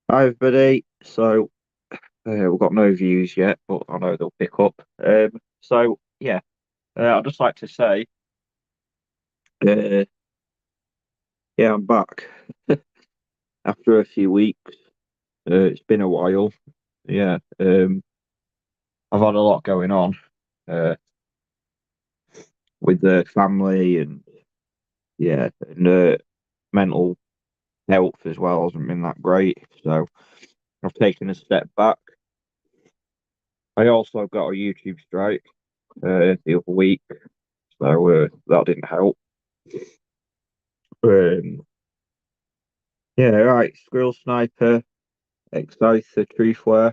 Hi everybody. We've got no views yet, but I know they'll pick up. I'd just like to say, uh, yeah, I'm back after a few weeks. It's been a while. Yeah, I've had a lot going on uh, with the family and mental health as well hasn't been that great. So I've taken a step back. I also got a YouTube strike the other week, so that didn't help. Um, Yeah, right. Squirrel Sniper, Exciter, Truthware.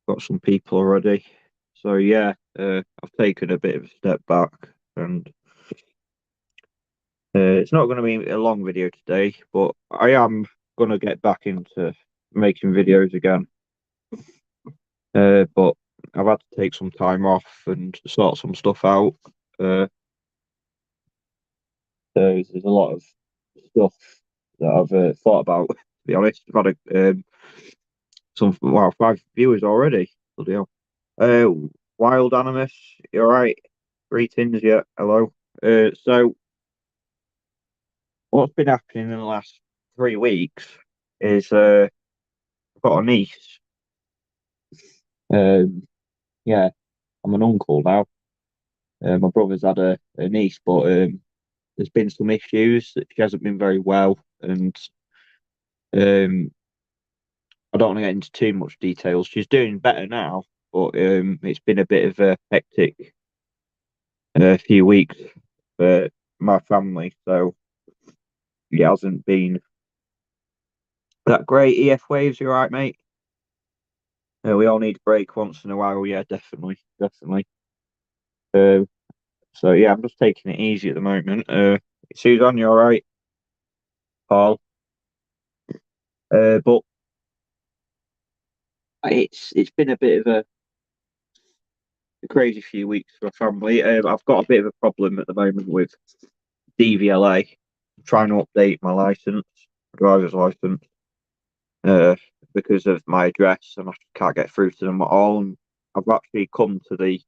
Got some people already. I've taken a bit of a step back, and it's not going to be a long video today, but I am going to get back into making videos again. But I've had to take some time off and sort some stuff out. Uh, there's a lot of stuff that I've thought about. To be honest, I've had five viewers already. Bloody hell. Uh, Wild Animus, you all right? Greetings, yeah, hello. So what's been happening in the last 3 weeks is I've got a niece. Um, yeah, I'm an uncle now. My brother's had a niece, but there's been some issues that she hasn't been very well, and um, I don't want to get into too much details. She's doing better now, but it's been a bit of a hectic few weeks for my family, so it hasn't been that great. EF waves, you all right, mate? We all need a break once in a while. Yeah, definitely, definitely. Uh, I'm just taking it easy at the moment. Susan, you all right? Paul? But it's been a bit of a crazy few weeks for a family. I've got a bit of a problem at the moment with DVLA. I'm trying to update my license, driver's license, uh, because of my address, and I can't get through to them at all. And I've actually come to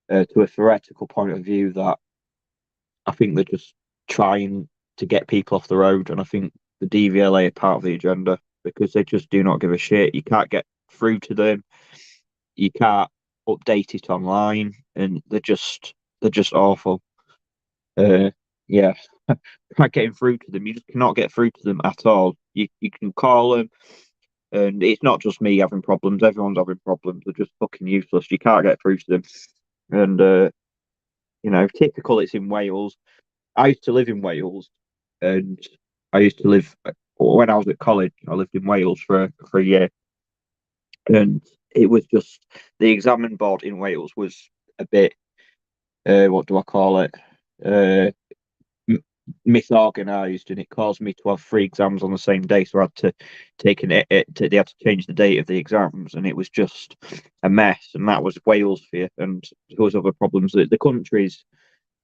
a theoretical point of view that I think they're just trying to get people off the road, and I think the DVLA are part of the agenda because they just do not give a shit. You can't get through to them. You can't update it online, and they're just awful. Uh, yeah, not getting through to them. You just cannot get through to them at all. You can call them, and it's not just me having problems. Everyone's having problems. They're just fucking useless. You can't get through to them, and typical. It's in Wales. I used to live in Wales, and I used to live when I was at college. I lived in Wales for a year, and it was just the examining board in Wales was a bit. What do I call it? Uh, Misorganized, and it caused me to have three exams on the same day. So I had to take they had to change the date of the exams, and it was just a mess. And that was Wales for you, and there was other problems. The country's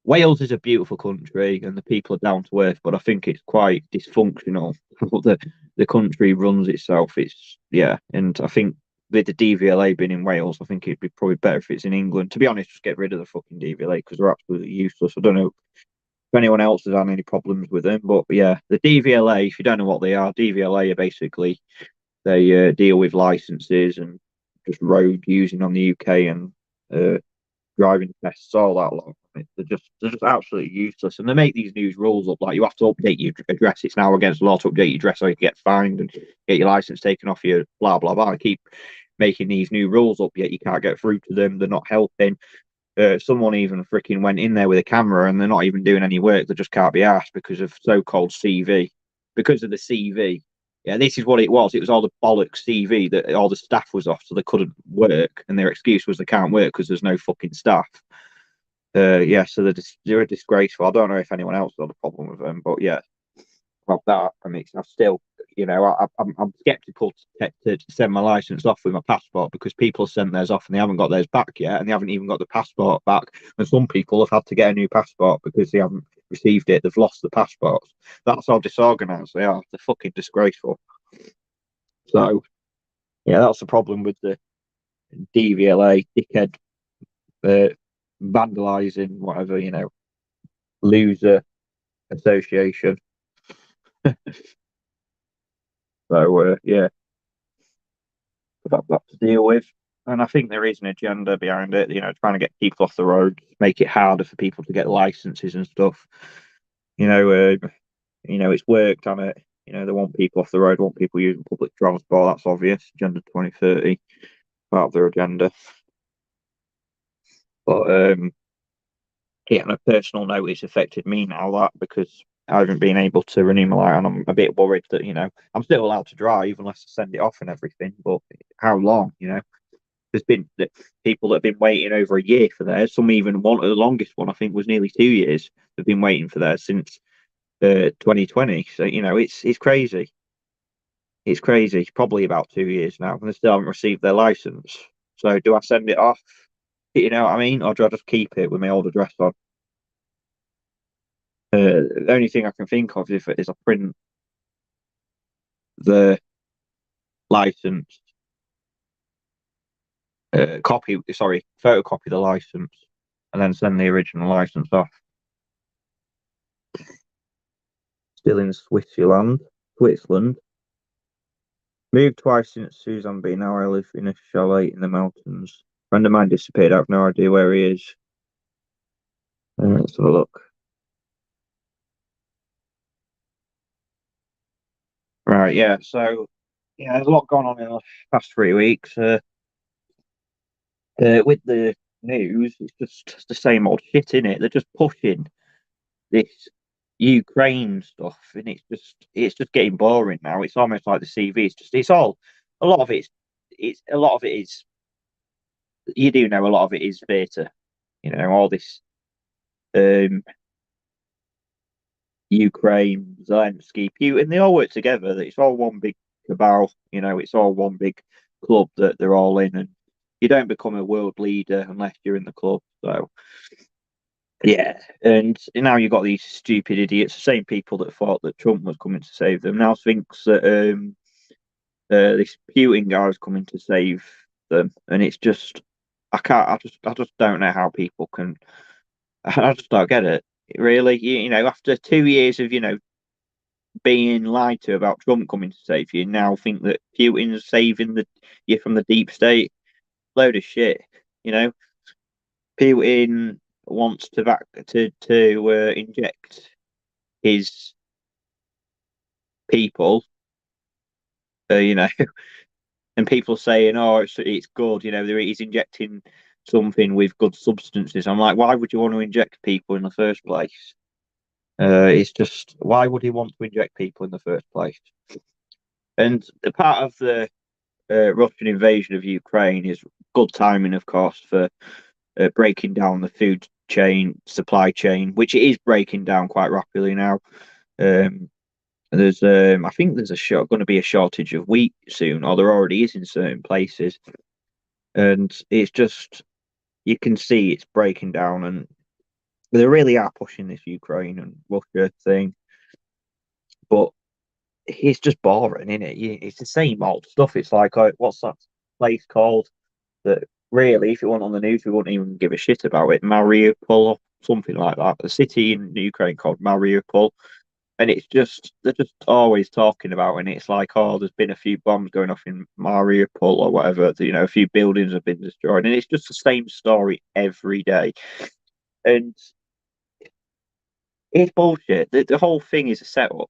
Wales is a beautiful country and the people are down to earth, but I think it's quite dysfunctional. The country runs itself. And I think with the DVLA being in Wales, I think it'd be probably better if it's in England. To be honest, just get rid of the fucking DVLA because they're absolutely useless. I don't know if anyone else has had any problems with them, but yeah, the DVLA. If you don't know what they are, DVLA are basically they deal with licenses and just road using on the UK and uh, driving tests, all that lot. They're just absolutely useless, and they make these new rules up like you have to update your address. It's now against the law to update your address, or you get fined and get your license taken off you. Blah blah blah. They keep making these new rules up, yet you can't get through to them. They're not helping. Someone even freaking went in there with a camera, and they're not even doing any work. They just can't be asked because of so-called CV, because of the CV. Yeah, this is what it was. It was all the bollocks CV that all the staff was off, so they couldn't work, and their excuse was they can't work because there's no fucking staff. So they're a disgraceful. I don't know if anyone else got a problem with them, but yeah, about that, I mean, I still, I'm skeptical to send my license off with my passport because people have sent theirs off and they haven't got theirs back yet, and they haven't even got the passport back. And some people have had to get a new passport because they haven't received it. They've lost the passports. That's how disorganised they are. They're fucking disgraceful. So yeah, that's the problem with the DVLA, dickhead, uh, vandalising, whatever, loser association. So yeah, that to deal with. And I think there is an agenda behind it, trying to get people off the road, make it harder for people to get licenses and stuff. You know, it's worked on it. They want people off the road, want people using public transport. That's obvious. Agenda 2030, part of their agenda. But yeah, on a personal note, it's affected me now that because I haven't been able to renew my light, and I'm a bit worried that I'm still allowed to drive unless I send it off and everything. But how long? There's been people that have been waiting over a year for theirs. Some even want the longest one. I think was nearly 2 years. They've been waiting for theirs since 2020. So it's crazy. It's crazy. Probably about 2 years now, and they still haven't received their license. So do I send it off? You know what I mean, or do I just keep it with my old address on? The only thing I can think of is I print the license photocopy the license, and then send the original license off. Still in Switzerland. Moved twice since Suzanne B. Now I live in a chalet in the mountains. Friend of mine disappeared. I have no idea where he is. Let's have a look. Right, yeah. So, yeah, there's a lot going on in the past 3 weeks. With the news, it's just the same old shit in it. They're just pushing this Ukraine stuff, and it's just getting boring now. It's almost like the CV. It's all a lot of it's a lot of it is you do know a lot of it is theatre. All this um Ukraine, Zelensky, Putin, they all work together. It's all one big cabal. It's all one big club that they're all in, and you don't become a world leader unless you're in the club. So yeah, and now you've got these stupid idiots, the same people that thought that Trump was coming to save them, now thinks that this Putin guy is coming to save them, and it's just I can't, I just don't know how people can. I just don't get it. Really, after 2 years of being lied to about Trump coming to save you, now think that Putin's saving you from the deep state. Load of shit. You know, Putin wants to inject his people. You know, and people saying, "Oh, it's good." He's injecting something with good substances. I'm like, why would you want to inject people in the first place? It's just why would he want to inject people in the first place? And the part of the Russian invasion of Ukraine is good timing, of course, for breaking down the food chain, supply chain, which it is breaking down quite rapidly now. Um, I think there's going to be a shortage of wheat soon, or there already is in certain places, and it's just you can see it's breaking down, and they really are pushing this Ukraine and Russia thing, but it's just boring, isn't it? It's the same old stuff. It's like, what's that place called? That really, if it wasn't on the news, we wouldn't even give a shit about it. Mariupol or something like that. A city in Ukraine called Mariupol. And it's just, they're just always talking about it. And it's like, oh, there's been a few bombs going off in Mariupol or whatever. A few buildings have been destroyed. And it's just the same story every day. And it's bullshit. The whole thing is a setup.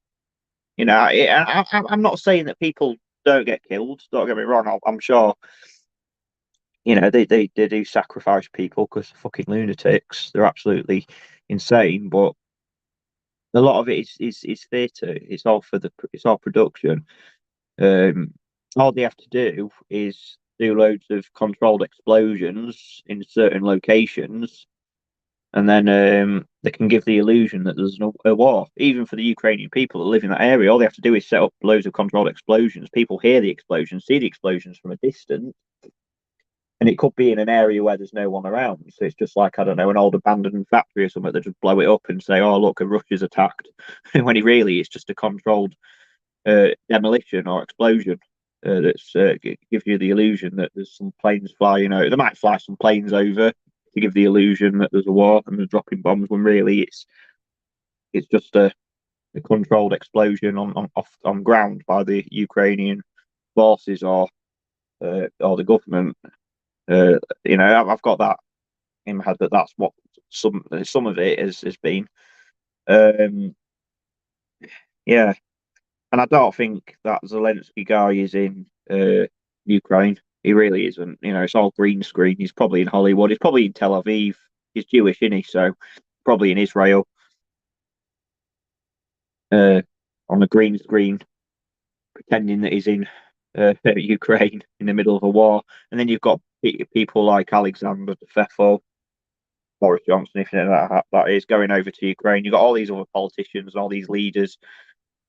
I'm not saying that people don't get killed. Don't get me wrong. I'm sure they do sacrifice people because they're fucking lunatics. They're absolutely insane. But a lot of it is theatre. It's all production. Um, all they have to do is do loads of controlled explosions in certain locations, and then they can give the illusion that there's a war. Even for the Ukrainian people that live in that area, all they have to do is set up loads of controlled explosions. People hear the explosions, see the explosions from a distance, and it could be in an area where there's no one around. So it's just like, I don't know, an old abandoned factory or something. They just blow it up and say, "Oh, look, a Russia's attacked," when it really it's just a controlled demolition or explosion. that's gives you the illusion that there's some planes flying over. They might fly some planes over to give the illusion that there's a war and they're dropping bombs when really it's just a controlled explosion on ground by the Ukrainian forces or the government. I've got that in my head that that's what some of it has been. Um, yeah, and I don't think that Zelensky guy is in Ukraine. He really isn't. It's all green screen. He's probably in Hollywood. He's probably in Tel Aviv. He's Jewish, isn't he? So probably in Israel uh, on a green screen, pretending that he's in Ukraine in the middle of a war. And then you've got people like Alexander Fefo, Boris Johnson, if you know that is, going over to Ukraine. You've got all these other politicians and all these leaders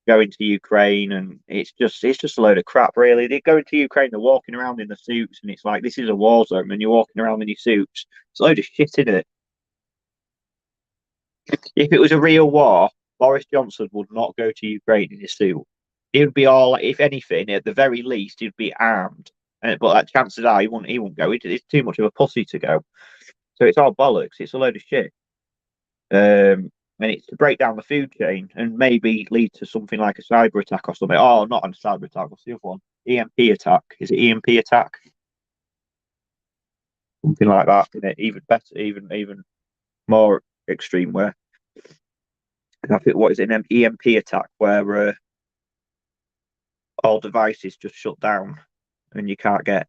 going to Ukraine, and it's just a load of crap, really. They go into Ukraine, they're walking around in the suits, and it's like this is a war zone, and you're walking around in your suits. It's a load of shit in it. If it was a real war, Boris Johnson would not go to Ukraine in his suit. He would be all, if anything, at the very least, he'd be armed. But chances are he won't go. It's too much of a pussy to go. So it's all bollocks. It's a load of shit. And it's to break down the food chain and maybe lead to something like a cyber attack or something. Oh, not a cyber attack. What's the other one? EMP attack. Is it EMP attack? Something like that. Isn't it? Even better, even more extreme. Where I think what is it, an EMP attack where all devices just shut down and you can't get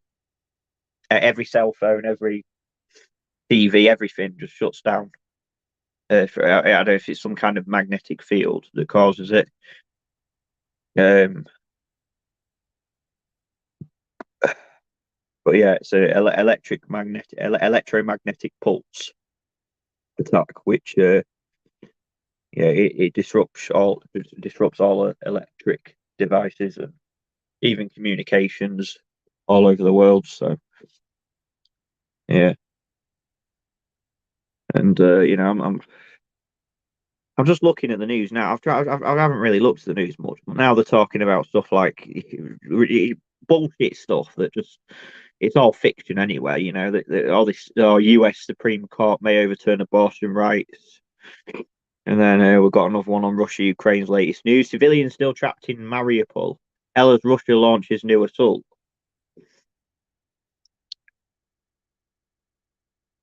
every cell phone, every TV, everything just shuts down. I don't know if it's some kind of magnetic field that causes it. Um, but yeah, it's a electromagnetic pulse attack, which yeah, it disrupts all electric devices and even communications all over the world. So yeah, and I'm just looking at the news now. I haven't really looked at the news much, but now they're talking about stuff like bullshit stuff that just it's all fiction anyway. That all this U.S. Supreme Court may overturn abortion rights, and then we've got another one on Russia, Ukraine's latest news: civilians still trapped in Mariupol. As Russia launches new assault.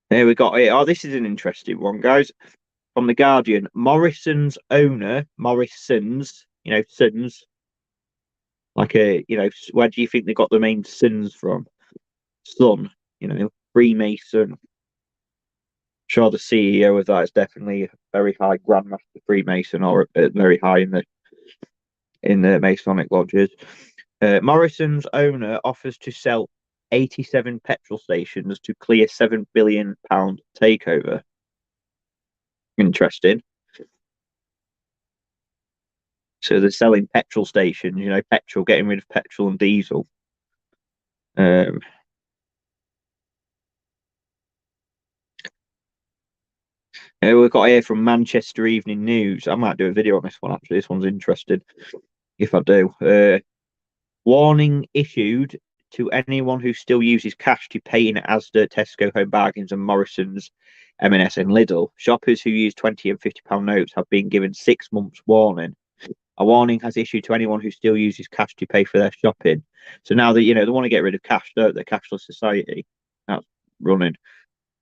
There we got it. Oh, this is an interesting one, guys. From the Guardian, Morrison's owner, Morrison's, sons, like where do you think they got the main sins from? Son, Freemason. Sure, the CEO of that is definitely a very high Grandmaster Freemason or very high in the Masonic lodges. Morrison's owner offers to sell 87 petrol stations to clear £7 billion takeover. Interesting. So they're selling petrol stations, petrol, getting rid of petrol and diesel. Um, we've got here from Manchester Evening News. I might do a video on this one, actually. This one's interesting if I do. Warning issued to anyone who still uses cash to pay in Asda, Tesco, Home Bargains, and Morrison's, M&S, and Lidl. Shoppers who use £20 and £50 notes have been given 6 months' warning. A warning has issued to anyone who still uses cash to pay for their shopping. So now that they want to get rid of cash, don't they? Cashless society that's running.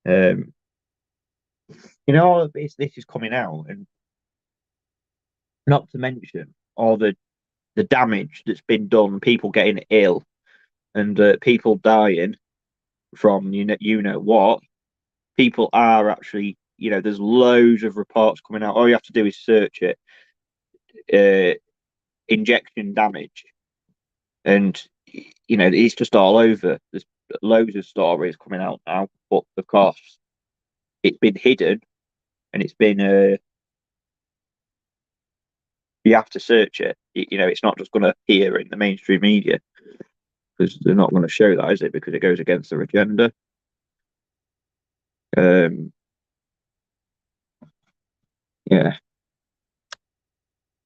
This is coming out, and not to mention all the damage that's been done, people getting ill, and people dying from what. People are actually, there's loads of reports coming out. All you have to do is search it. Injection damage, and it's just all over. There's loads of stories coming out now, but of course, it's been hidden, and it's been you have to search it. It's not just going to appear in the mainstream media because they're not going to show that, is it? Because it goes against their agenda. Yeah.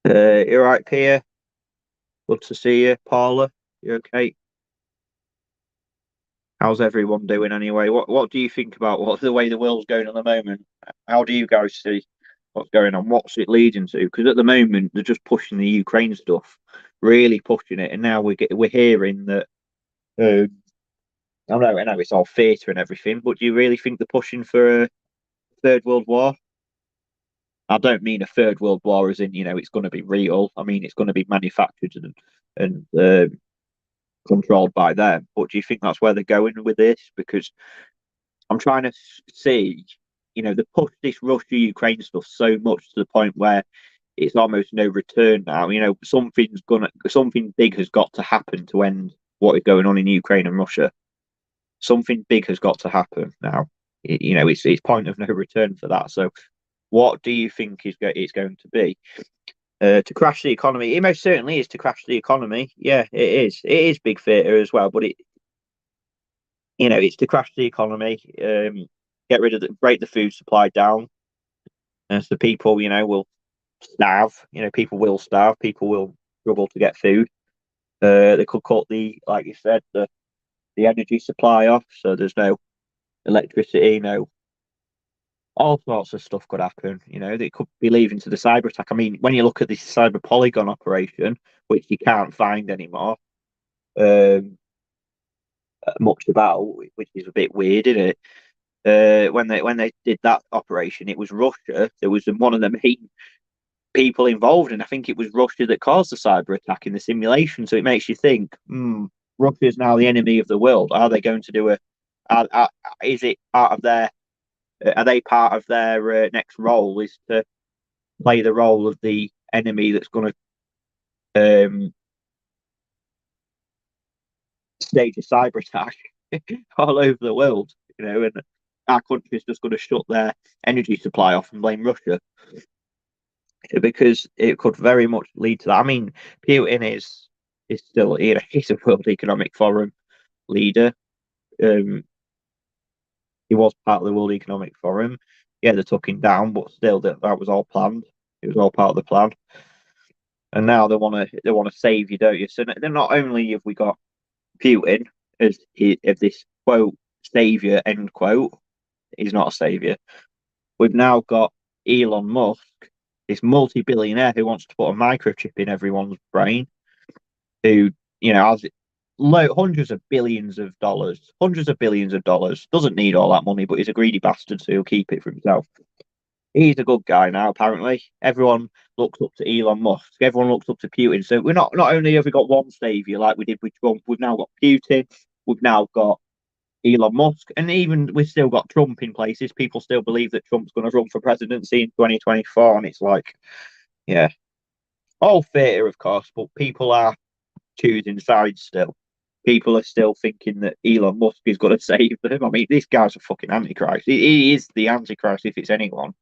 You're right, Pierre. Good to see you, Paula. You okay? How's everyone doing anyway? What do you think about what the way the world's going at the moment? How do you guys see what's going on? What's it leading to? Because at the moment they're just pushing the Ukraine stuff, really pushing it, and now we're hearing that. I know it's all theatre and everything, but do you really think they're pushing for a third world war? I don't mean a third world war as in it's going to be real. I mean it's going to be manufactured and controlled by them. But do you think that's where they're going with this? Because I'm trying to see, they push this Russia Ukraine stuff so much to the point where it's almost no return now. Something big has got to happen to end what is going on in Ukraine and Russia. Something big has got to happen now. It's point of no return for that. So, what do you think it's going to be? To crash the economy? It most certainly is to crash the economy. Yeah, it is. It is big theatre as well, but it's to crash the economy, get rid of break the food supply down, and so people, will starve. People will starve. People will struggle to get food. They could cut like you said, the energy supply off, so there's no electricity, no all sorts of stuff could happen. They could be leaving to the cyber attack. I mean, when you look at this cyber polygon operation, which you can't find anymore, much about, which is a bit weird, isn't it? When they did that operation, it was Russia. There was one of the main people involved, and I think it was Russia that caused the cyber attack in the simulation. So it makes you think, Russia is now the enemy of the world. Are they going to do a? Is it part of their? Are they part of their next role? Is to play the role of the enemy that's going to stage a cyber attack all over the world? And our country is just going to shut their energy supply off and blame Russia because it could very much lead to that. I mean, Putin is still he's a World Economic Forum leader. He was part of the World Economic Forum. Yeah, they took him down, but still, that was all planned. It was all part of the plan. And now they want to save you, don't you? So then not only have we got Putin as this quote savior end quote, he's not a savior. We've now got Elon Musk, this multi-billionaire who wants to put a microchip in everyone's brain, who has hundreds of billions of dollars, doesn't need all that money, but he's a greedy bastard, so he'll keep it for himself. He's a good guy now, apparently. Everyone looks up to Elon Musk. Everyone looks up to Putin. So we're not only have we got one savior like we did with Trump, we've now got Putin, we've now got Elon Musk, and even we've still got Trump in places. People still believe that Trump's going to run for presidency in 2024, and it's like, yeah, all theatre, of course, but people are choosing sides still. People are still thinking that Elon Musk is going to save them. I mean, this guy's a fucking antichrist. He is the antichrist if it's anyone.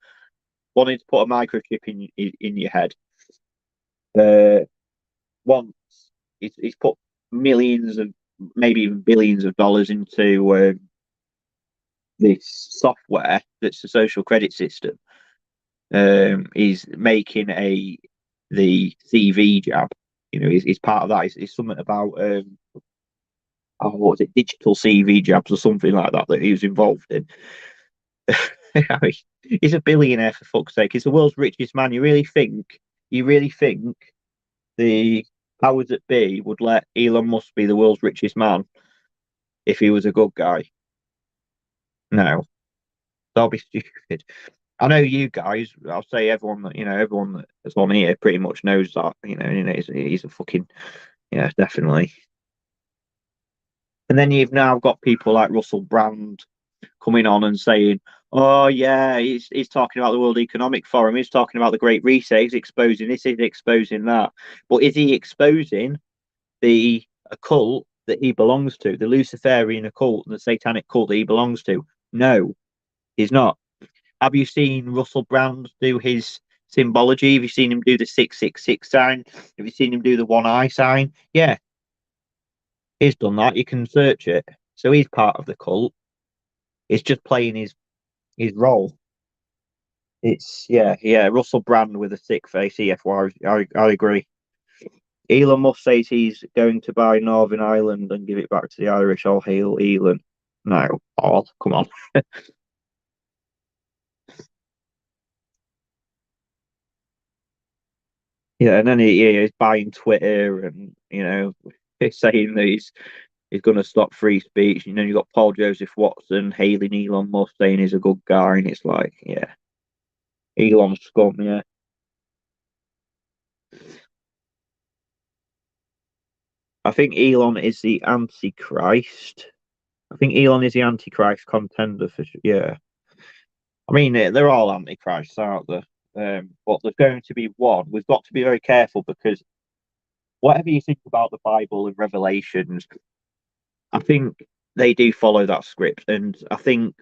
Wanting to put a microchip in your head. Once he's put millions and maybe even billions of dollars into this software that's a social credit system. He's making the CV jab. He's part of that. It's something about what was it, digital CV jabs or something like that he was involved in. I mean, he's a billionaire for fuck's sake. He's the world's richest man. You really think the powers that be would let Elon Musk be the world's richest man if he was a good guy? No, that'll be stupid. I know you guys. I'll say everyone that's on here pretty much knows that. He's a fucking definitely. And then you've now got people like Russell Brand coming on and saying, "Oh yeah, he's talking about the World Economic Forum. He's talking about the Great Reset. He's exposing this. He's exposing that. But is he exposing the occult that he belongs to, the Luciferian occult, the Satanic cult that he belongs to? No, he's not. Have you seen Russell Brand do his symbology? Have you seen him do the 666 sign? Have you seen him do the one eye sign? Yeah, he's done that. You can search it. So he's part of the cult. It's just playing his role. It's yeah. Russell Brand with a sick face. EFY. I agree. Elon Musk says he's going to buy Northern Ireland and give it back to the Irish. All hail Elon. No, Paul, come on. Yeah, and then he's buying Twitter and he's saying that he's going to stop free speech. You've got Paul Joseph Watson hailing Elon Musk saying he's a good guy, and it's like, yeah, Elon's scum. Yeah, I think Elon is the Antichrist. I think Elon is the Antichrist contender for sure. Yeah, I mean they're all Antichrists, aren't they? But there's going to be one. We've got to be very careful because whatever you think about the Bible and Revelations, I think they do follow that script, and I think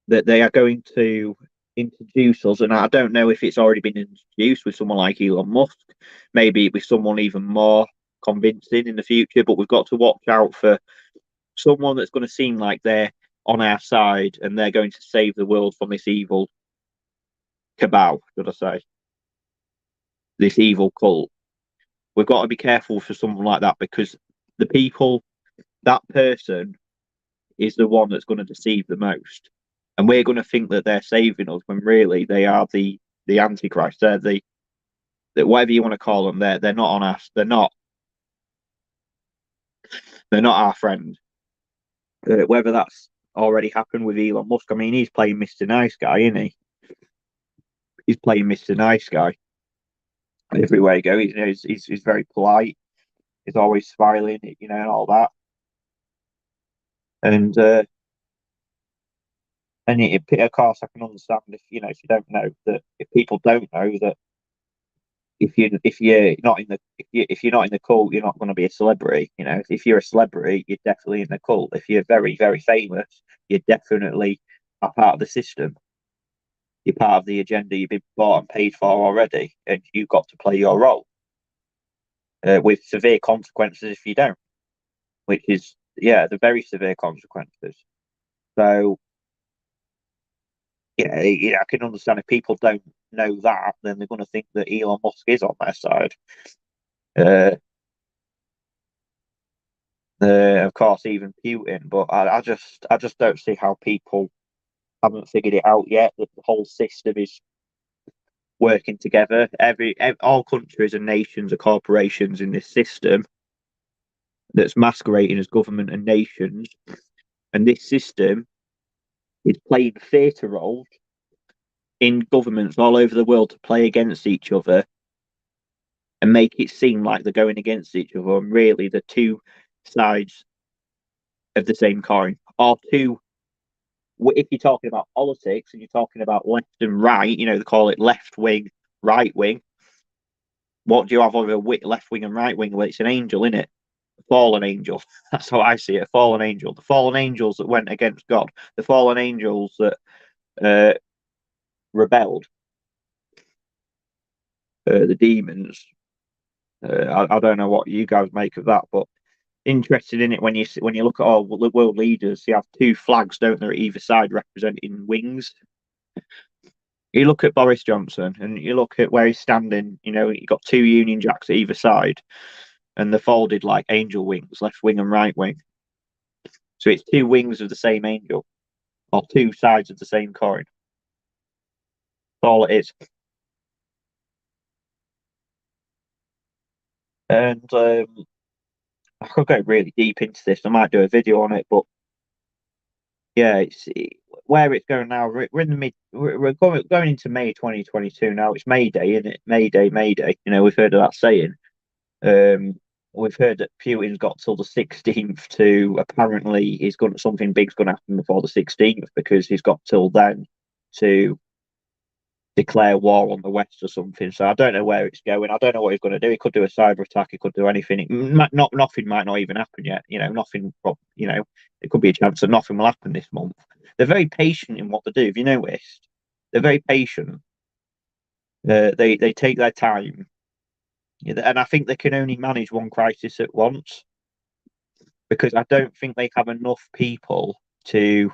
that they are going to introduce us. And I don't know if it's already been introduced with someone like Elon Musk. Maybe with someone even more convincing in the future. But we've got to watch out for someone that's going to seem like they're on our side and they're going to save the world from this evil cabal, should I say, this evil cult. We've got to be careful for someone like that because the people, that person is the one that's going to deceive the most. And we're going to think that they're saving us when really they are the Antichrist. They're the that whatever you want to call them, they're not on us. They're not our friend. Whether that's already happened with Elon Musk, I mean, he's playing Mr. Nice Guy, isn't he? He's playing Mr. Nice Guy everywhere you go. He's very polite. He's always smiling, and all that. And of course, I can understand if you don't know that if people don't know that if you're not in the if you're not in the cult, you're not going to be a celebrity. If you're a celebrity, you're definitely in the cult. If you're very very famous, you're definitely a part of the system. You're part of the agenda. You've been bought and paid for already, and you've got to play your role with severe consequences if you don't. Which is the very severe consequences. So I can understand if people don't know that, then they're going to think that Elon Musk is on their side. Uh, of course, even Putin, but I just don't see how people haven't figured it out yet that the whole system is working together. All countries and nations are corporations in this system that's masquerading as government and nations, and this system is playing theatre roles in governments all over the world to play against each other and make it seem like they're going against each other, and really the two sides of the same coin, or two. If you're talking about politics and you're talking about left and right, they call it left wing, right wing. What do you have over left wing and right wing? Well, it's an angel, isn't it? A fallen angel. That's how I see it. A fallen angel. The fallen angels that went against God. The fallen angels that uh, rebelled. The demons. I don't know what you guys make of that, but interested in it when you look at all the world leaders. They have two flags, don't they, at either side representing wings. You look at Boris Johnson and you look at where he's standing. You got two Union Jacks at either side, and they're folded like angel wings, left wing and right wing. So it's two wings of the same angel, or two sides of the same coin. That's all it is. And I could go really deep into this. I might do a video on it, but yeah, where it's going now. We're in the mid. We're going into May 2022 now. It's May Day, isn't it? May Day, May Day. We've heard of that saying. Um, we've heard that Putin's got till the 16th to apparently something big's going to happen before the 16th because he's got till then to declare war on the West or something. So I don't know where it's going. I don't know what he's going to do. He could do a cyber attack. He could do anything. Nothing might not even happen yet. Nothing. It could be a chance that nothing will happen this month. They're very patient in what they do. Have you noticed? They're very patient. They take their time, and I think they can only manage one crisis at once because I don't think they have enough people to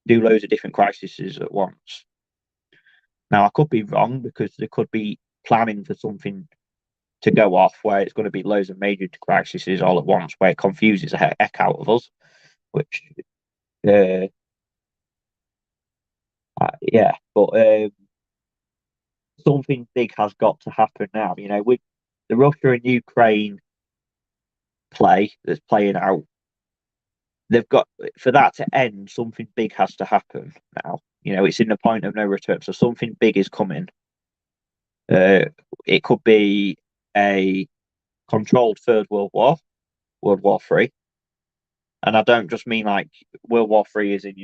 do loads of different crises at once. Now, I could be wrong because they could be planning for something to go off where it's going to be loads of major crises all at once, where it confuses the heck out of us, which Uh, yeah, but something big has got to happen now. With the Russia and Ukraine play that's playing out, they've got for that to end. Something big has to happen now. It's in the point of no return. So something big is coming. Uh, it could be a controlled Third World War, World War Three, and I don't just mean like World War Three is in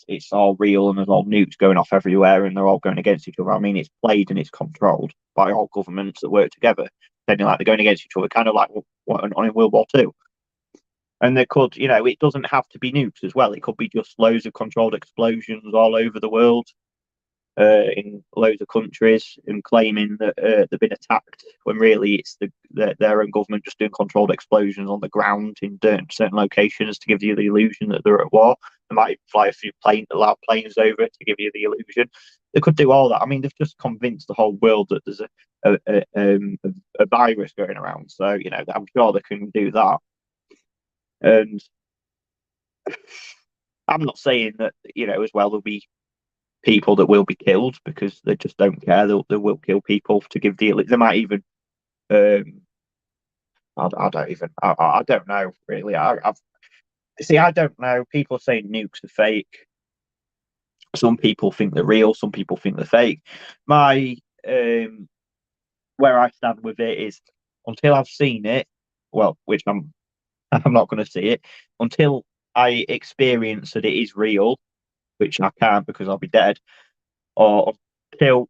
it's all real and there's all nukes going off everywhere and they're all going against each other. I mean it's played and it's controlled by all governments that work together, pretending like they're going against each other, kind of like what went on in World War Two. And they could, it doesn't have to be nukes as well. It could be just loads of controlled explosions all over the world, in loads of countries, and claiming that they've been attacked when really it's their own government just doing controlled explosions on the ground in certain locations to give you the illusion that they're at war. They might fly a few loud planes over to give you the illusion. They could do all that. I mean, they've just convinced the whole world that there's a virus going around. So I'm sure they can do that. And I'm not saying that as well there'll be people that will be killed because they just don't care. They will kill people to give the. They might even. Um, I don't even. I don't know really. I've see. I don't know. People say nukes are fake. Some people think they're real. Some people think they're fake. My where I stand with it is until I've seen it. Well, which I'm not going to see it until I experience that it is real, which I can't because I'll be dead. Or until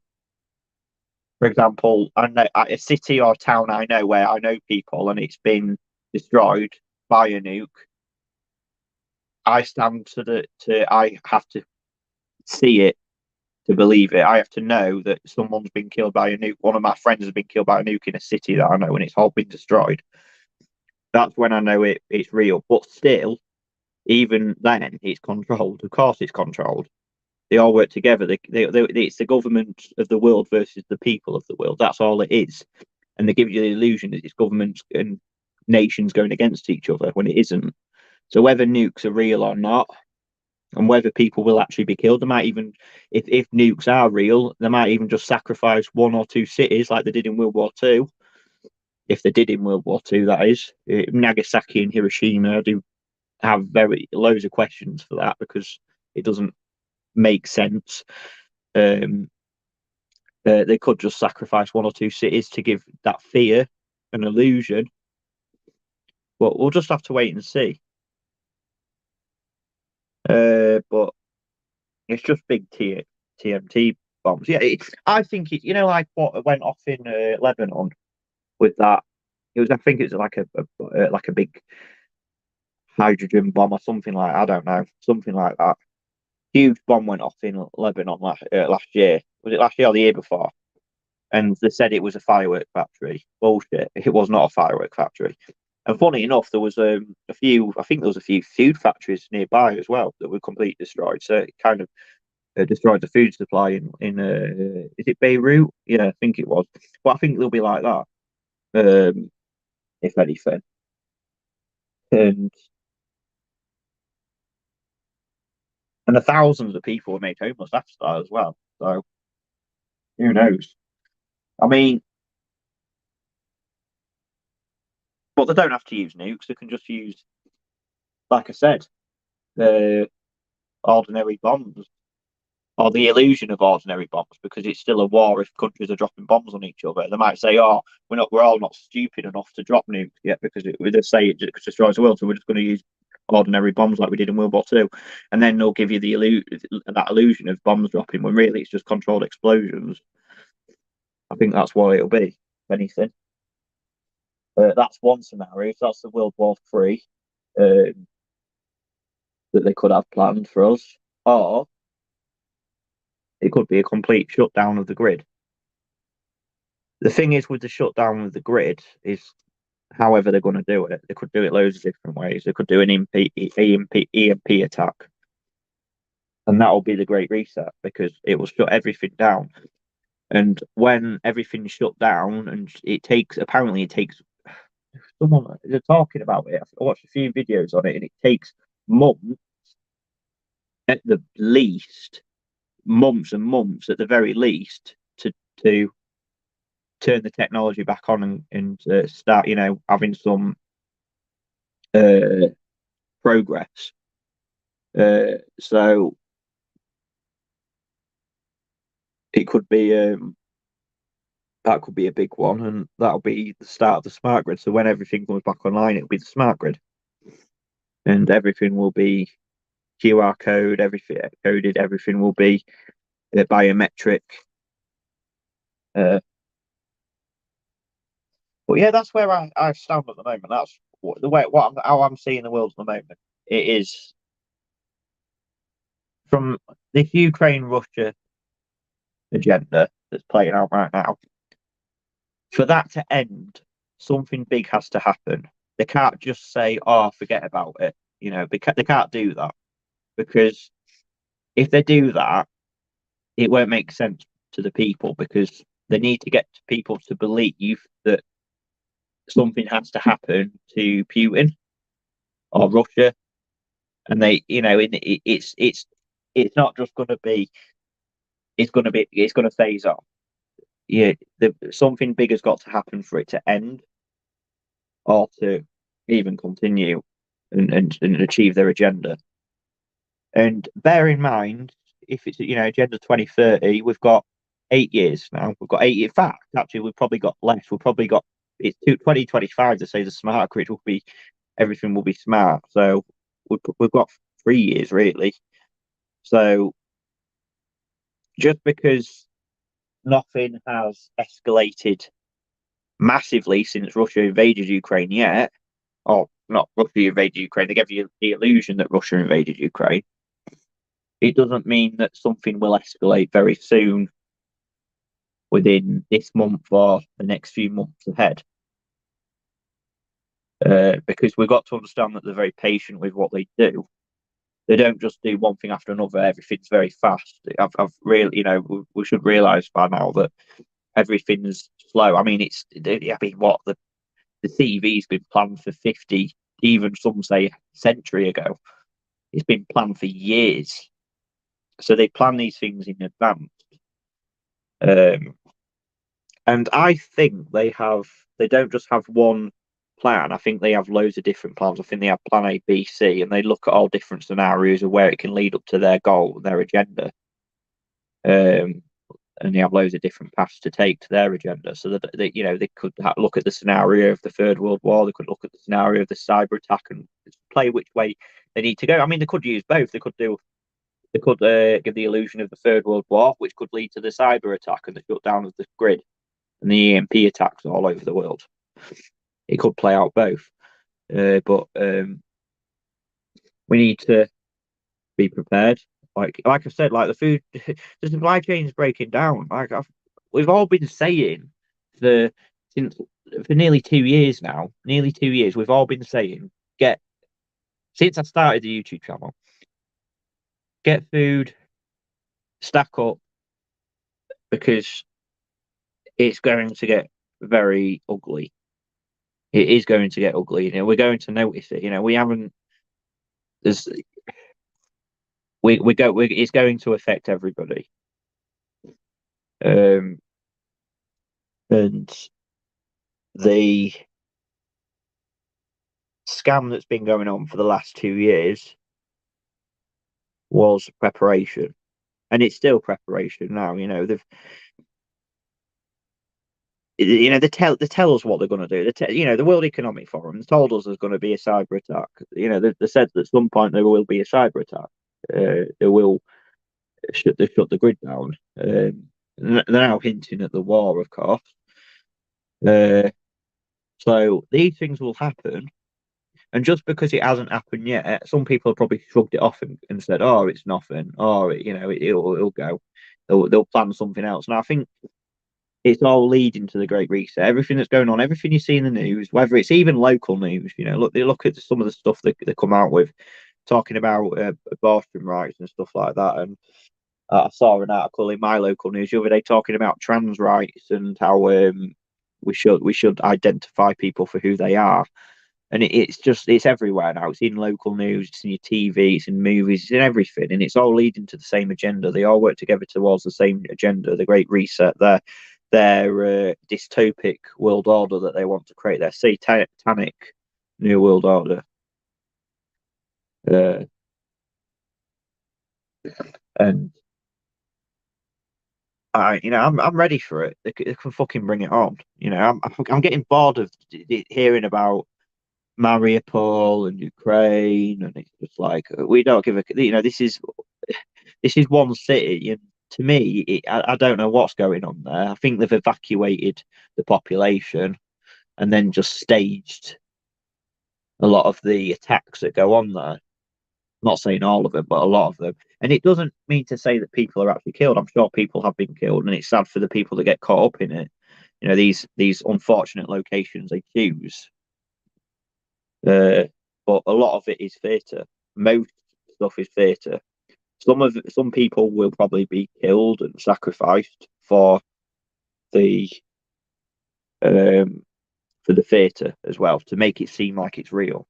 for example, I know a city or town I know where I know people and it's been destroyed by a nuke. I stand to I have to see it to believe it. I have to know that someone's been killed by a nuke. One of my friends has been killed by a nuke in a city that I know, and it's all been destroyed. That's when I know it's real. But still, even then, it's controlled. Of course, it's controlled. They all work together. It's the government of the world versus the people of the world. That's all it is. And they give you the illusion that it's governments and nations going against each other when it isn't. So whether nukes are real or not, and whether people will actually be killed, they might even, if nukes are real, they might even just sacrifice one or two cities like they did in World War Two. If they did in World War Two, that is Nagasaki and Hiroshima. I do have very loads of questions for that because it doesn't make sense. Um, they could just sacrifice one or two cities to give that fear an illusion. But we'll just have to wait and see. But it's just big TMT bombs. Yeah, I think it. Like what went off in Lebanon with that. It was. I think it was like a big hydrogen bomb or something like. I don't know, something like that. Huge bomb went off in Lebanon last year. Was it last year or the year before? And they said it was a firework factory. Bullshit. It was not a firework factory. And funny enough, there was a few. I think there was a few food factories nearby as well that were completely destroyed. So it kind of destroyed the food supply in is it Beirut? Yeah, I think it was. But I think they'll be like that, if anything. And the thousands of people were made homeless after that as well. So who knows? I mean, but they don't have to use nukes. They can just use, like I said, the ordinary bombs or the illusion of ordinary bombs because it's still a war if countries are dropping bombs on each other. They might say, "Oh, we're all not stupid enough to drop nukes yet because we just say it just destroys the world, so we're just going to use ordinary bombs like we did in World War Two," and then they'll give you that illusion of bombs dropping when really it's just controlled explosions. I think that's what it'll be, if anything. That's one scenario. So that's the World War Three that they could have planned for us, or it could be a complete shutdown of the grid. The thing is with the shutdown of the grid is however they're going to do it. They could do it loads of different ways. They could do an EMP attack, and that'll be the Great Reset because it will shut everything down. And when everything's shut down, and apparently it takes someone they're talking about it. I watched a few videos on it, and it takes months at the least months and months at the very least to turn the technology back on and start, having some uh, progress. So it could be that could be a big one, and that'll be the start of the smart grid. So when everything comes back online, it'll be the smart grid, and everything will be QR code, everything coded, everything will be biometric. Uh, but yeah, that's where I stand at the moment. That's how I'm seeing the world at the moment. It is from this Ukraine Russia agenda that's playing out right now. For that to end, something big has to happen. They can't just say, "Oh, forget about it." They can't do that because if they do that, it won't make sense to the people because they need to get people to believe that something has to happen to Putin or Russia, and it's not just going to be it's going to phase off. Yeah, something big has got to happen for it to end or to even continue and achieve their agenda. And bear in mind, if it's Agenda 2030, we've got 8 years now. We've got 8 years. In fact, actually, we've probably got less. We've probably got it's 2025 to say the smart grid will be everything will be smart. So we've got 3 years really. So just because nothing has escalated massively since Russia invaded Ukraine yet, or not Russia invaded Ukraine, they gave you the illusion that Russia invaded Ukraine. It doesn't mean that something will escalate very soon within this month or the next few months ahead. Because we've got to understand that they're very patient with what they do. They don't just do one thing after another. Everything's very fast. I've really, we should realise by now that everything's slow. I mean, what the TV's been planned for 50, even some say century ago. It's been planned for years. So they plan these things in advance. Um, and I think they don't just have one plan. I think they have loads of different plans. I think they have plan A, B, C, and they look at all different scenarios of where it can lead up to their goal, their agenda. And they have loads of different paths to take to their agenda. So that they could look at the scenario of the Third World War. They could look at the scenario of the cyber attack and play which way they need to go. I mean, they could use both. They could give the illusion of the Third World War, which could lead to the cyber attack and the shutdown of the grid and the EMP attacks all over the world. It could play out both, but we need to be prepared. Like I said, like the supply chain is breaking down. We've all been saying for since for nearly 2 years now. Nearly 2 years, we've all been saying get since I started the YouTube channel, get food, stack up because it's going to get very ugly. It is going to get ugly. We're going to notice it. We haven't. There's it's going to affect everybody. And the scam that's been going on for the last 2 years was preparation, and it's still preparation now. They tell us what they're going to do. The World Economic Forum told us there's going to be a cyber attack. They said that at some point there will be a cyber attack. They will shut the grid down. They're now hinting at the war, of course. So these things will happen, and just because it hasn't happened yet, some people have probably shrugged it off and said, "Oh, it's nothing. Oh, it'll go. They'll plan something else." And I think it's all leading to the Great Reset. Everything that's going on, everything you see in the news, whether it's even local news, look at some of the stuff that they come out with, talking about abortion rights and stuff like that. And I saw an article in my local news the other day talking about trans rights and how we should identify people for who they are. and it's everywhere now. It's in local news, it's in your TV, it's in movies, it's in everything, and it's all leading to the same agenda. They all work together towards the same agenda, the Great Reset. Their dystopic world order that they want to create, their satanic new world order. Uh, and I'm ready for it. They can fucking bring it on. I'm getting bored of hearing about Mariupol and Ukraine, and it's just like we don't give a. This is one city, and to me, I don't know what's going on there. I think they've evacuated the population and then just staged a lot of the attacks that go on there. Not saying all of them, but a lot of them. And it doesn't mean to say that people are actually killed. I'm sure people have been killed, and it's sad for the people that get caught up in it. These unfortunate locations they choose. But a lot of it is theatre. Most stuff is theatre. Some people will probably be killed and sacrificed the um for the theatre as well to make it seem like it's real.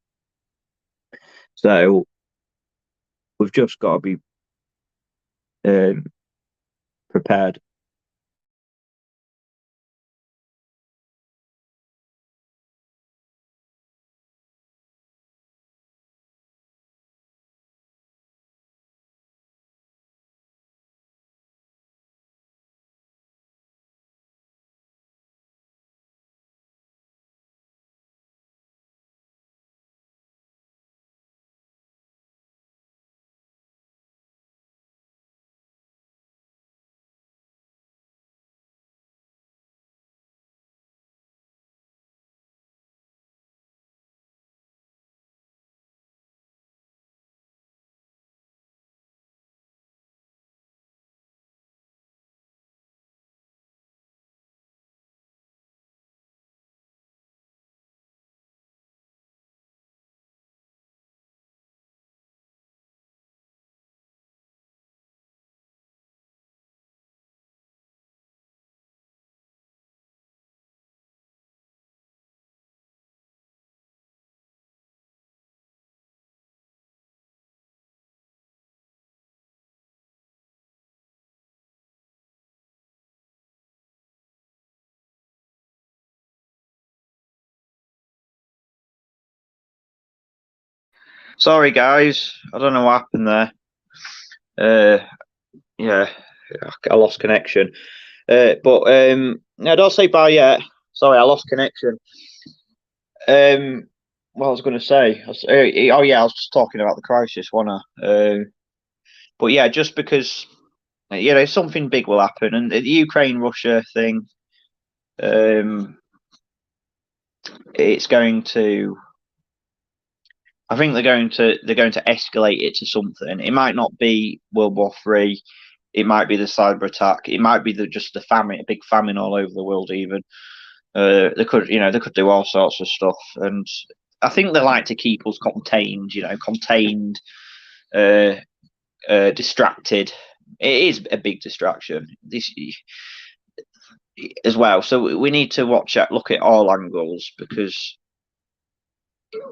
So we've just got to be um, prepared. Sorry, guys. I don't know what happened there. Uh, yeah, I lost connection. But no, don't say bye yet. Sorry, I lost connection. What I was going to say. Oh yeah, I was just talking about the crisis, wasn't I? But yeah, just because something big will happen, and the Ukraine Russia thing, um, it's going to. I think they're going to escalate it to something. It might not be World War III. It might be the cyber attack. It might be just the famine, a big famine all over the world. Even they could do all sorts of stuff, and I think they like to keep us contained. Contained, uh, distracted. It is a big distraction. This as well. So we need to look at all angles because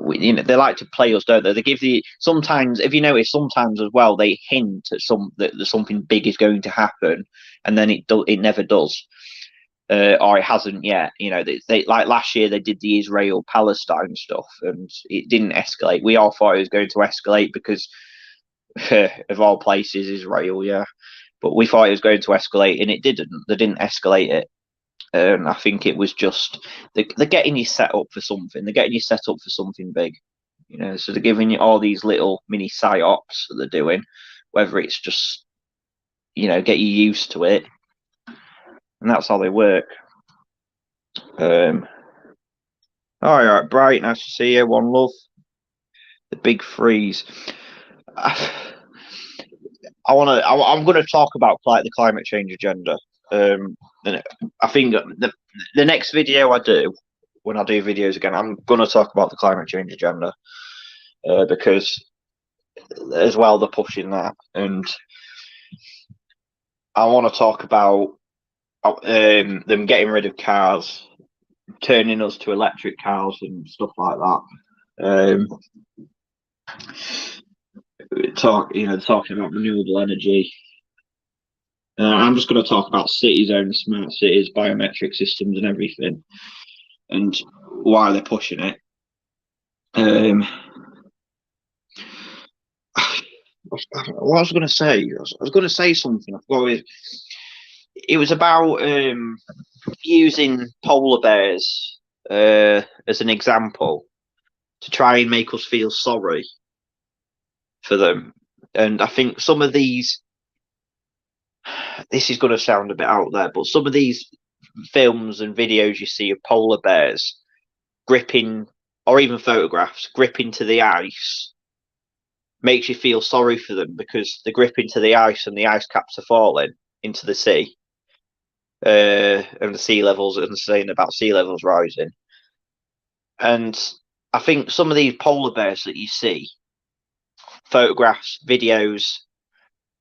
they like to play us, don't they? They give sometimes, if you notice, sometimes as well they hint at that something big is going to happen, and then it never does, or it hasn't yet. They like last year they did the Israel Palestine stuff, and it didn't escalate. We all thought it was going to escalate because of all places, Israel, yeah. But we thought it was going to escalate, and it didn't. They didn't escalate it. I think it was just they're getting you set up for something. They're getting you set up for something big. So they're giving you all these little mini psyops that they're doing, whether it's just get you used to it, and that's how they work. All right, Bright, nice to see you. One love. The big freeze. I'm going to talk about the climate change agenda. And I think the next video I do, when I do videos again, I'm going to talk about the climate change agenda because as well they're pushing that, and I want to talk about them getting rid of cars, turning us to electric cars and stuff like that. Um, talking about renewable energy. I'm just going to talk about cities owning smart cities, biometric systems, and everything, and why they're pushing it. Um, what was I going to say? I was going to say something. I forgot it was about using polar bears as an example to try and make us feel sorry for them. And I think some of these, this is going to sound a bit out there, but some of these films and videos you see of polar bears gripping, or even photographs gripping to the ice, makes you feel sorry for them because they're gripping to the ice and the ice caps are falling into the sea, and the sea levels, and saying about sea levels rising. And I think some of these polar bears that you see, photographs, videos,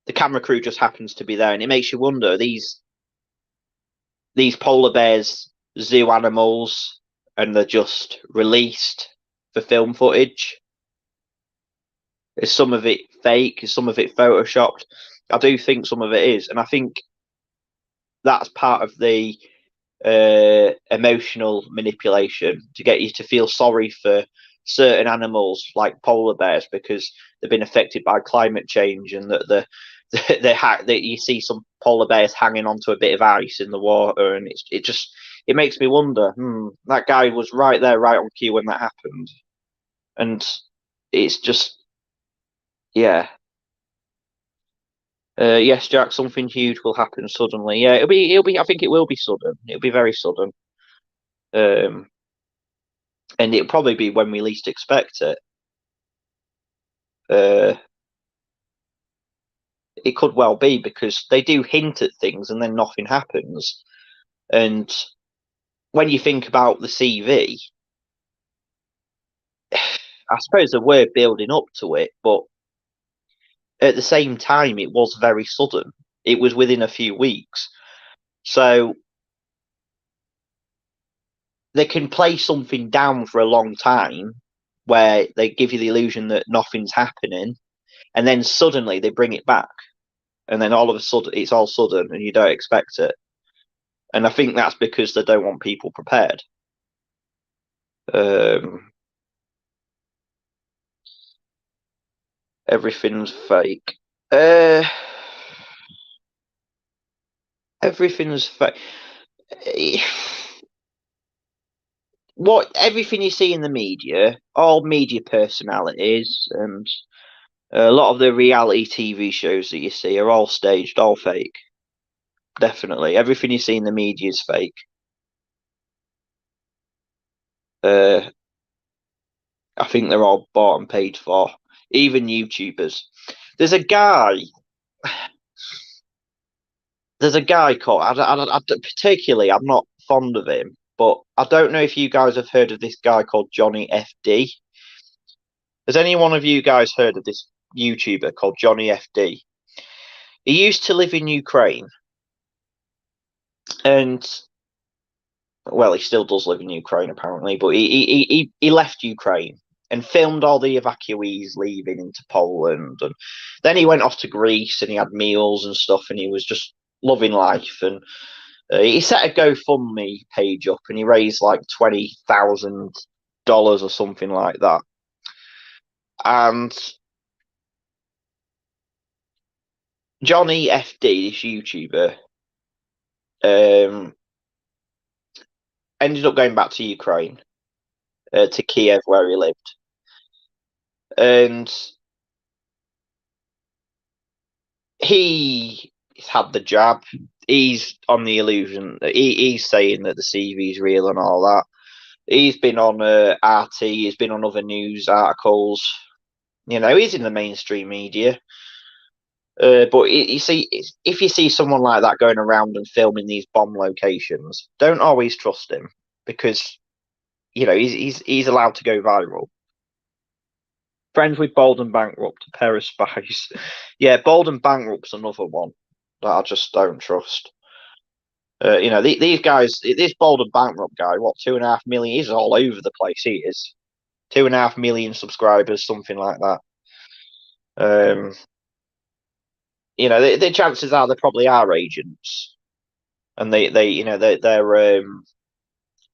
the camera crew just happens to be there, and it makes you wonder, these polar bears zoo animals, and they're just released for film footage. Is some of it fake? Is some of it photoshopped? I do think some of it is, and I think that's part of the emotional manipulation to get you to feel sorry for certain animals like polar bears because they've been affected by climate change, and that that you see some polar bears hanging onto a bit of ice in the water, and it makes me wonder. That guy was right there, right on cue when that happened, and it's just, yeah. Yes, Jack. Something huge will happen suddenly. Yeah, it'll be. I think it will be sudden. It'll be very sudden. Um, and it'll probably be when we least expect it. Uh, it could well be because they do hint at things and then nothing happens. And when you think about the CV, I suppose they were building up to it, but at the same time, it was very sudden. It was within a few weeks. So they can play something down for a long time where they give you the illusion that nothing's happening, and then suddenly they bring it back, and then all of a sudden it's all sudden and you don't expect it. And I think that's because they don't want people prepared. Um, Everything's fake. Uh, Everything's fake. What everything you see in the media, all media personalities, and a lot of the reality TV shows that you see are all staged, all fake. Definitely, everything you see in the media is fake. Uh, I think they're all bought and paid for, even YouTubers. There's a guy. There's a guy called. Particularly, I'm not fond of him, but I don't know if you guys have heard of this guy called Johnny FD. Has any one of you guys heard of this YouTuber called Johnny FD? He used to live in Ukraine, and well, he still does live in Ukraine apparently, but he left Ukraine and filmed all the evacuees leaving into Poland, and then he went off to Greece and he had meals and stuff, and he was just loving life. And he set a GoFundMe page up, and he raised like $20,000 or something like that. And Johnny FD, this YouTuber, um, ended up going back to Ukraine, to Kiev where he lived, and he's had the jab. He's on the illusion that he's saying that the CV is real and all that. He's been on RT. He's been on other news articles. You know, he's in the mainstream media. But you see, if you see someone like that going around and filming these bomb locations, don't always trust him because you know he's allowed to go viral. Friends with Bold and Bankrupt, a pair of spies. Yeah, Bold and Bankrupt's another one that I just don't trust. You know, these guys, this Bold and Bankrupt guy, what, 2.5 million? He's all over the place. He is. 2.5 million subscribers, something like that. The chances are they probably are agents, and they're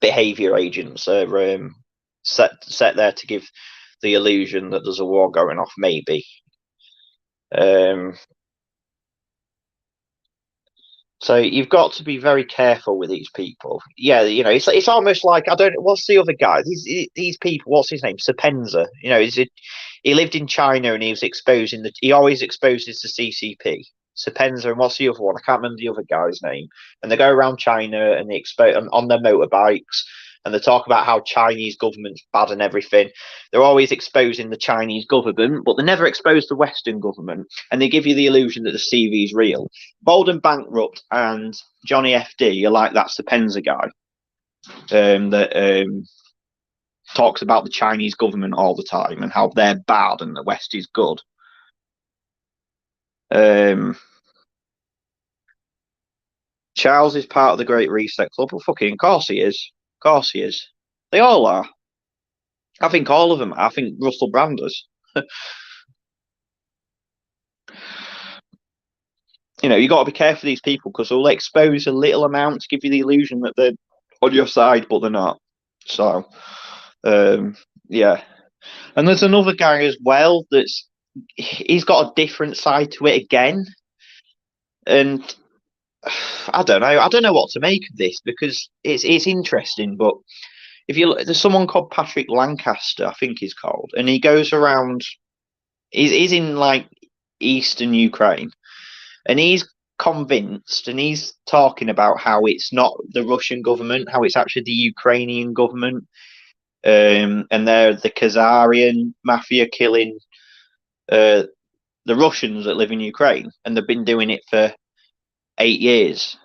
behavior agents. They're set there to give the illusion that there's a war going off, maybe. So you've got to be very careful with these people. Yeah, it's almost like, I don't. What's the other guy? These people. What's his name? Sapenza. He lived in China and he was exposing he always exposes the CCP. Sapenza, and what's the other one? I can't remember the other guy's name. And they go around China and they expose on their motorbikes, and they talk about how Chinese government's bad and everything. They're always exposing the Chinese government, but they never expose the Western government, and they give you the illusion that the CV is real. Bold and Bankrupt and Johnny FD are like that Sapenza guy that talks about the Chinese government all the time and how they're bad and the West is good. Charles is part of the Great Reset Club. Well, fucking, of course he is. Of course he is. They all are. I think all of them are. I think Russell Brand is. You got to be careful of these people because they'll expose a little amount to give you the illusion that they're on your side, but they're not. So, yeah. And there's another guy as well he's got a different side to it again. And I don't know what to make of this because it's interesting, but if you look, there's someone called Patrick Lancaster, I think he's called, and he goes around. He's in like eastern Ukraine, and he's convinced, and he's talking about how it's not the Russian government, how it's actually the Ukrainian government, and they're the Khazarian mafia killing the Russians that live in Ukraine, and they've been doing it for 8 years.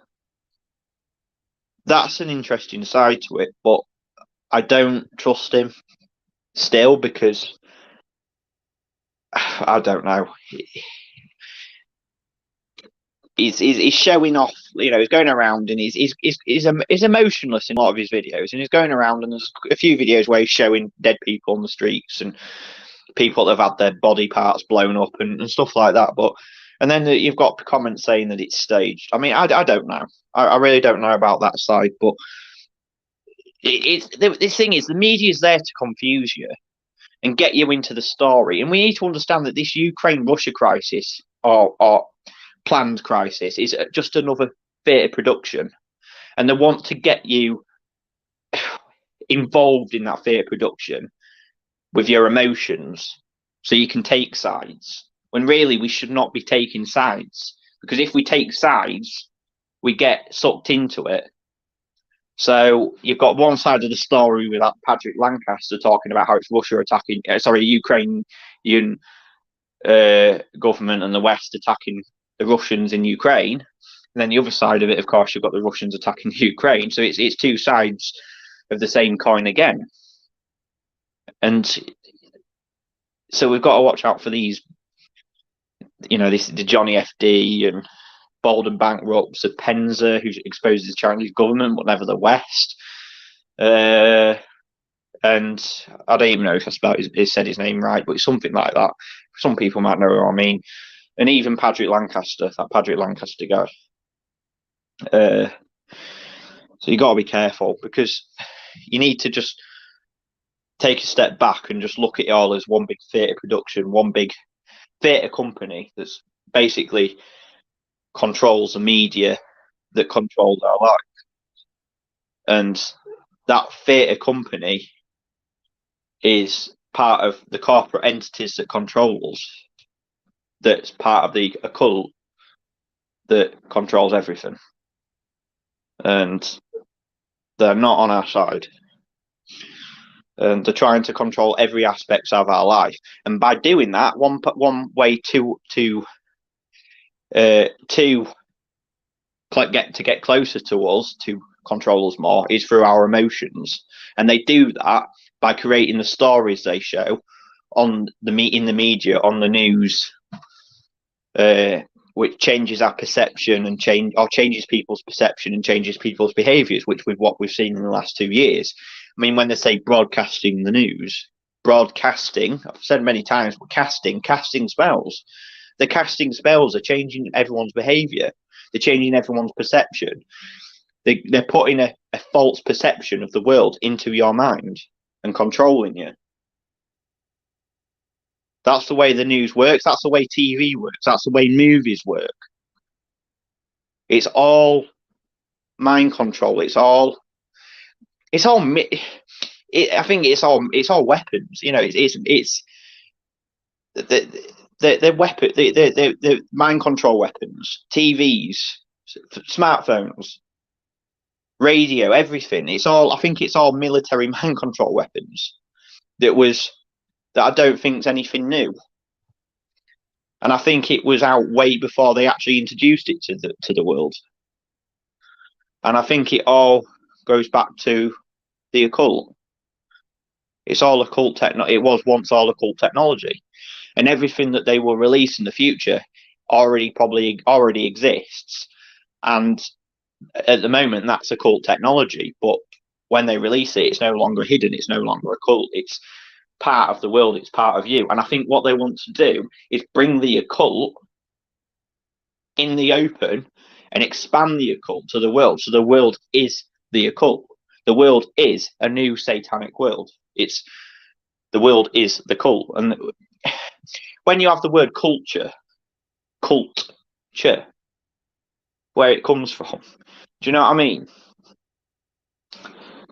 That's an interesting side to it, but I don't trust him still because I don't know. He's showing off, he's going around and he's emotionless in a lot of his videos, and he's going around and there's a few videos where he's showing dead people on the streets and people that have had their body parts blown up and stuff like that. And then you've got comments saying that it's staged. I mean, I don't know. I really don't know about that side, but this thing is the media is there to confuse you and get you into the story. And we need to understand that this Ukraine-Russia crisis or planned crisis is just another theatre production. And they want to get you involved in that theatre production with your emotions so you can take sides. When really we should not be taking sides. Because if we take sides, we get sucked into it. So you've got one side of the story with that Patrick Lancaster talking about how it's Russia attacking, Ukrainian government and the West attacking the Russians in Ukraine. And then the other side of it, of course, you've got the Russians attacking Ukraine. So it's two sides of the same coin again. And so we've got to watch out for these, the Johnny FD and Bold and Bankrupt, Sapenza, who exposes the Chinese government, but never the West. And I don't even know if I said his name right, but it's something like that. Some people might know what I mean. And even Patrick Lancaster, that Patrick Lancaster guy. So you got to be careful because you need to just take a step back and just look at it all as one big theatre production, one big theatre company that's basically controls the media that controls our life. And that theatre company is part of the corporate entities that control us. That's part of the occult that controls everything. And they're not on our side. And they're trying to control every aspect of our life. And by doing that, one way to get closer to us, to control us more, is through our emotions. And they do that by creating the stories they show in the media, on the news, which changes our perception and changes people's perception and changes people's behaviours, which with what we've seen in the last 2 years. I mean, when they say broadcasting the news, broadcasting. I've said many times, but casting spells. The casting spells are changing everyone's behaviour. They're changing everyone's perception. They're putting a false perception of the world into your mind and controlling you. That's the way the news works. That's the way TV works. That's the way movies work. It's all mind control. I think it's all weapons. You know, it's the weapon, the mind control weapons, TVs, smartphones, radio, everything. I think it's all military mind control weapons that I don't think is anything new. And I think it was out way before they actually introduced it to the world. And I think it all goes back to the occult. It's all occult technology. It was once all occult technology, and everything that they will release in the future probably already exists. And at the moment, that's occult technology. But when they release it, it's no longer hidden. It's no longer occult. It's part of the world. It's part of you. And I think what they want to do is bring the occult in the open and expand the occult to the world. So the world is the occult. The world is a new satanic world. The world is the cult. And when you have the word culture, where it comes from, do you know what I mean?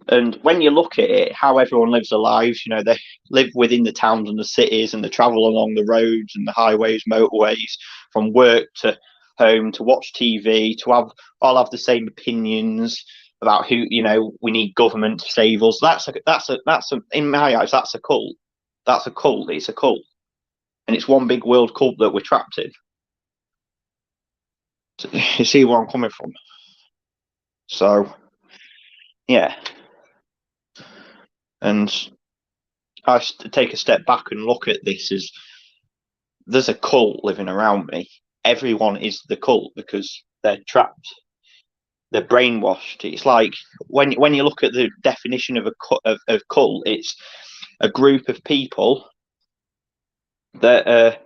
And when you look at it, how everyone lives their lives, you know, they live within the towns and the cities, and they travel along the roads and the highways, motorways, from work to home, to watch TV, to all have the same opinions about who, you know, we need government to save us. That's in my eyes, that's a cult. That's a cult. It's a cult, and it's one big world cult that we're trapped in. You see where I'm coming from? So, yeah. And I take a step back and look at this as there's a cult living around me. Everyone is the cult because they're trapped. They're brainwashed. It's like when you look at the definition of a cult, it's a group of people that are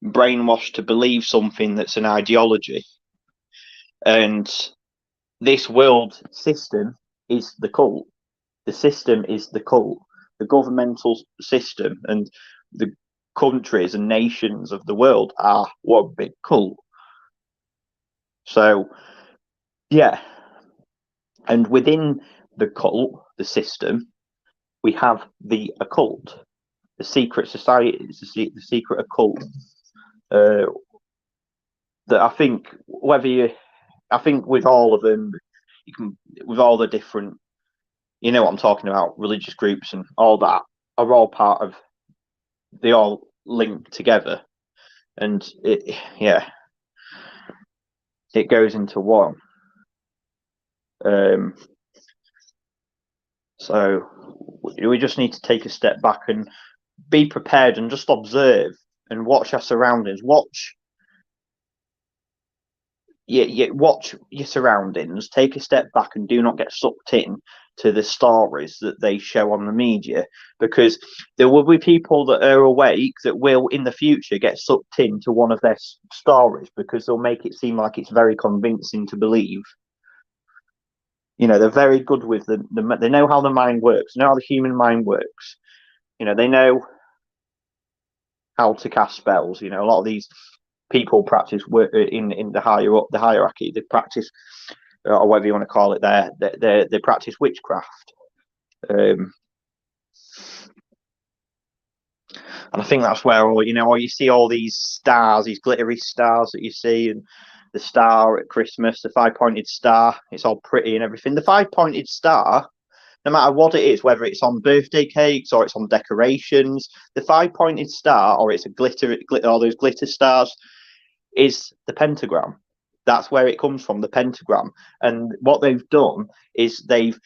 brainwashed to believe something that's an ideology. And this world system is the cult. The system is the cult. The governmental system and the countries and nations of the world are one big cult. So, yeah. And within the cult, the system, we have the occult, the secret societies, the secret occult. That I think with all of them, with all the different, you know what I'm talking about, religious groups and all that are all part of, they all link together, and it goes into one. So we just need to take a step back and be prepared and just observe and watch our surroundings. Watch your surroundings. Take a step back and do not get sucked in to the stories that they show on the media, because there will be people that are awake that will in the future get sucked into one of their stories because they'll make it seem like it's very convincing to believe. You know, they're very good with they know how the mind works, they know how the human mind works. You know, they know how to cast spells. You know, a lot of these people practice work in the higher up the hierarchy. They practice, or whatever you want to call it, they practice witchcraft. And I think that's where, you know, you see all these stars, these glittery stars that you see, and the star at Christmas, the 5-pointed star. It's all pretty and everything. The 5-pointed star, no matter what it is, whether it's on birthday cakes or it's on decorations, the 5-pointed star, or it's a glitter, all those glitter stars, is the pentagram. That's where it comes from, the pentagram. And what they've done is they've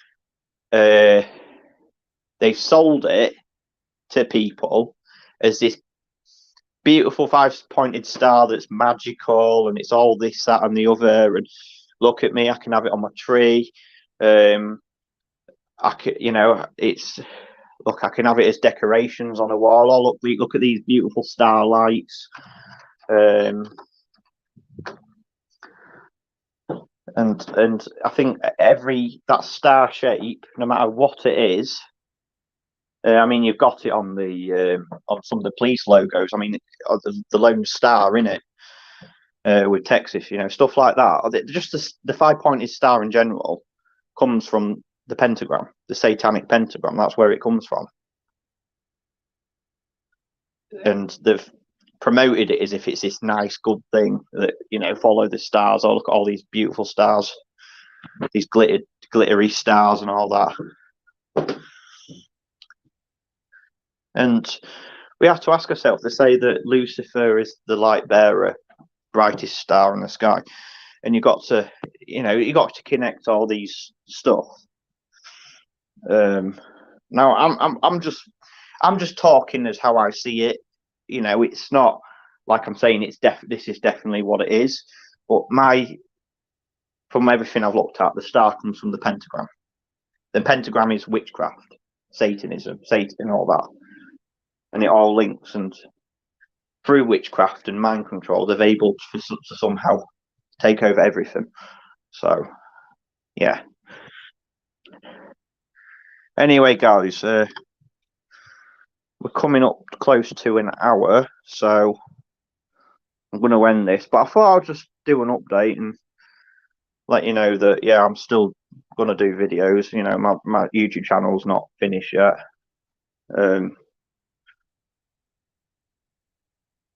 sold it to people as this beautiful 5-pointed star that's magical, and it's all this, that, and the other. And look at me, I can have it on my tree. I could, you know, it's look, I can have it as decorations on a wall. Or look at these beautiful starlights. And I think that star shape, no matter what it is, I mean, you've got it on on some of the police logos. I mean, the lone star in it with Texas, stuff like that. Just the 5-pointed star in general comes from the pentagram, the satanic pentagram. That's where it comes from, and they've promoted it as if it's this nice, good thing that follow the stars. Oh, look at all these beautiful stars, these glittery stars, and all that. And we have to ask ourselves, they say that Lucifer is the light bearer, brightest star in the sky, and you got to connect all these stuff. Now I'm just talking as how I see it. It's not like I'm saying this is definitely what it is, but from everything I've looked at, the star comes from the pentagram. The pentagram is witchcraft, Satanism, Satan, all that. And it all links, and through witchcraft and mind control, they've able to somehow take over everything. So, yeah. Anyway, guys, we're coming up close to an hour, so I'm going to end this. But I thought I'll just do an update and let you know that, yeah, I'm still going to do videos. My YouTube channel's not finished yet.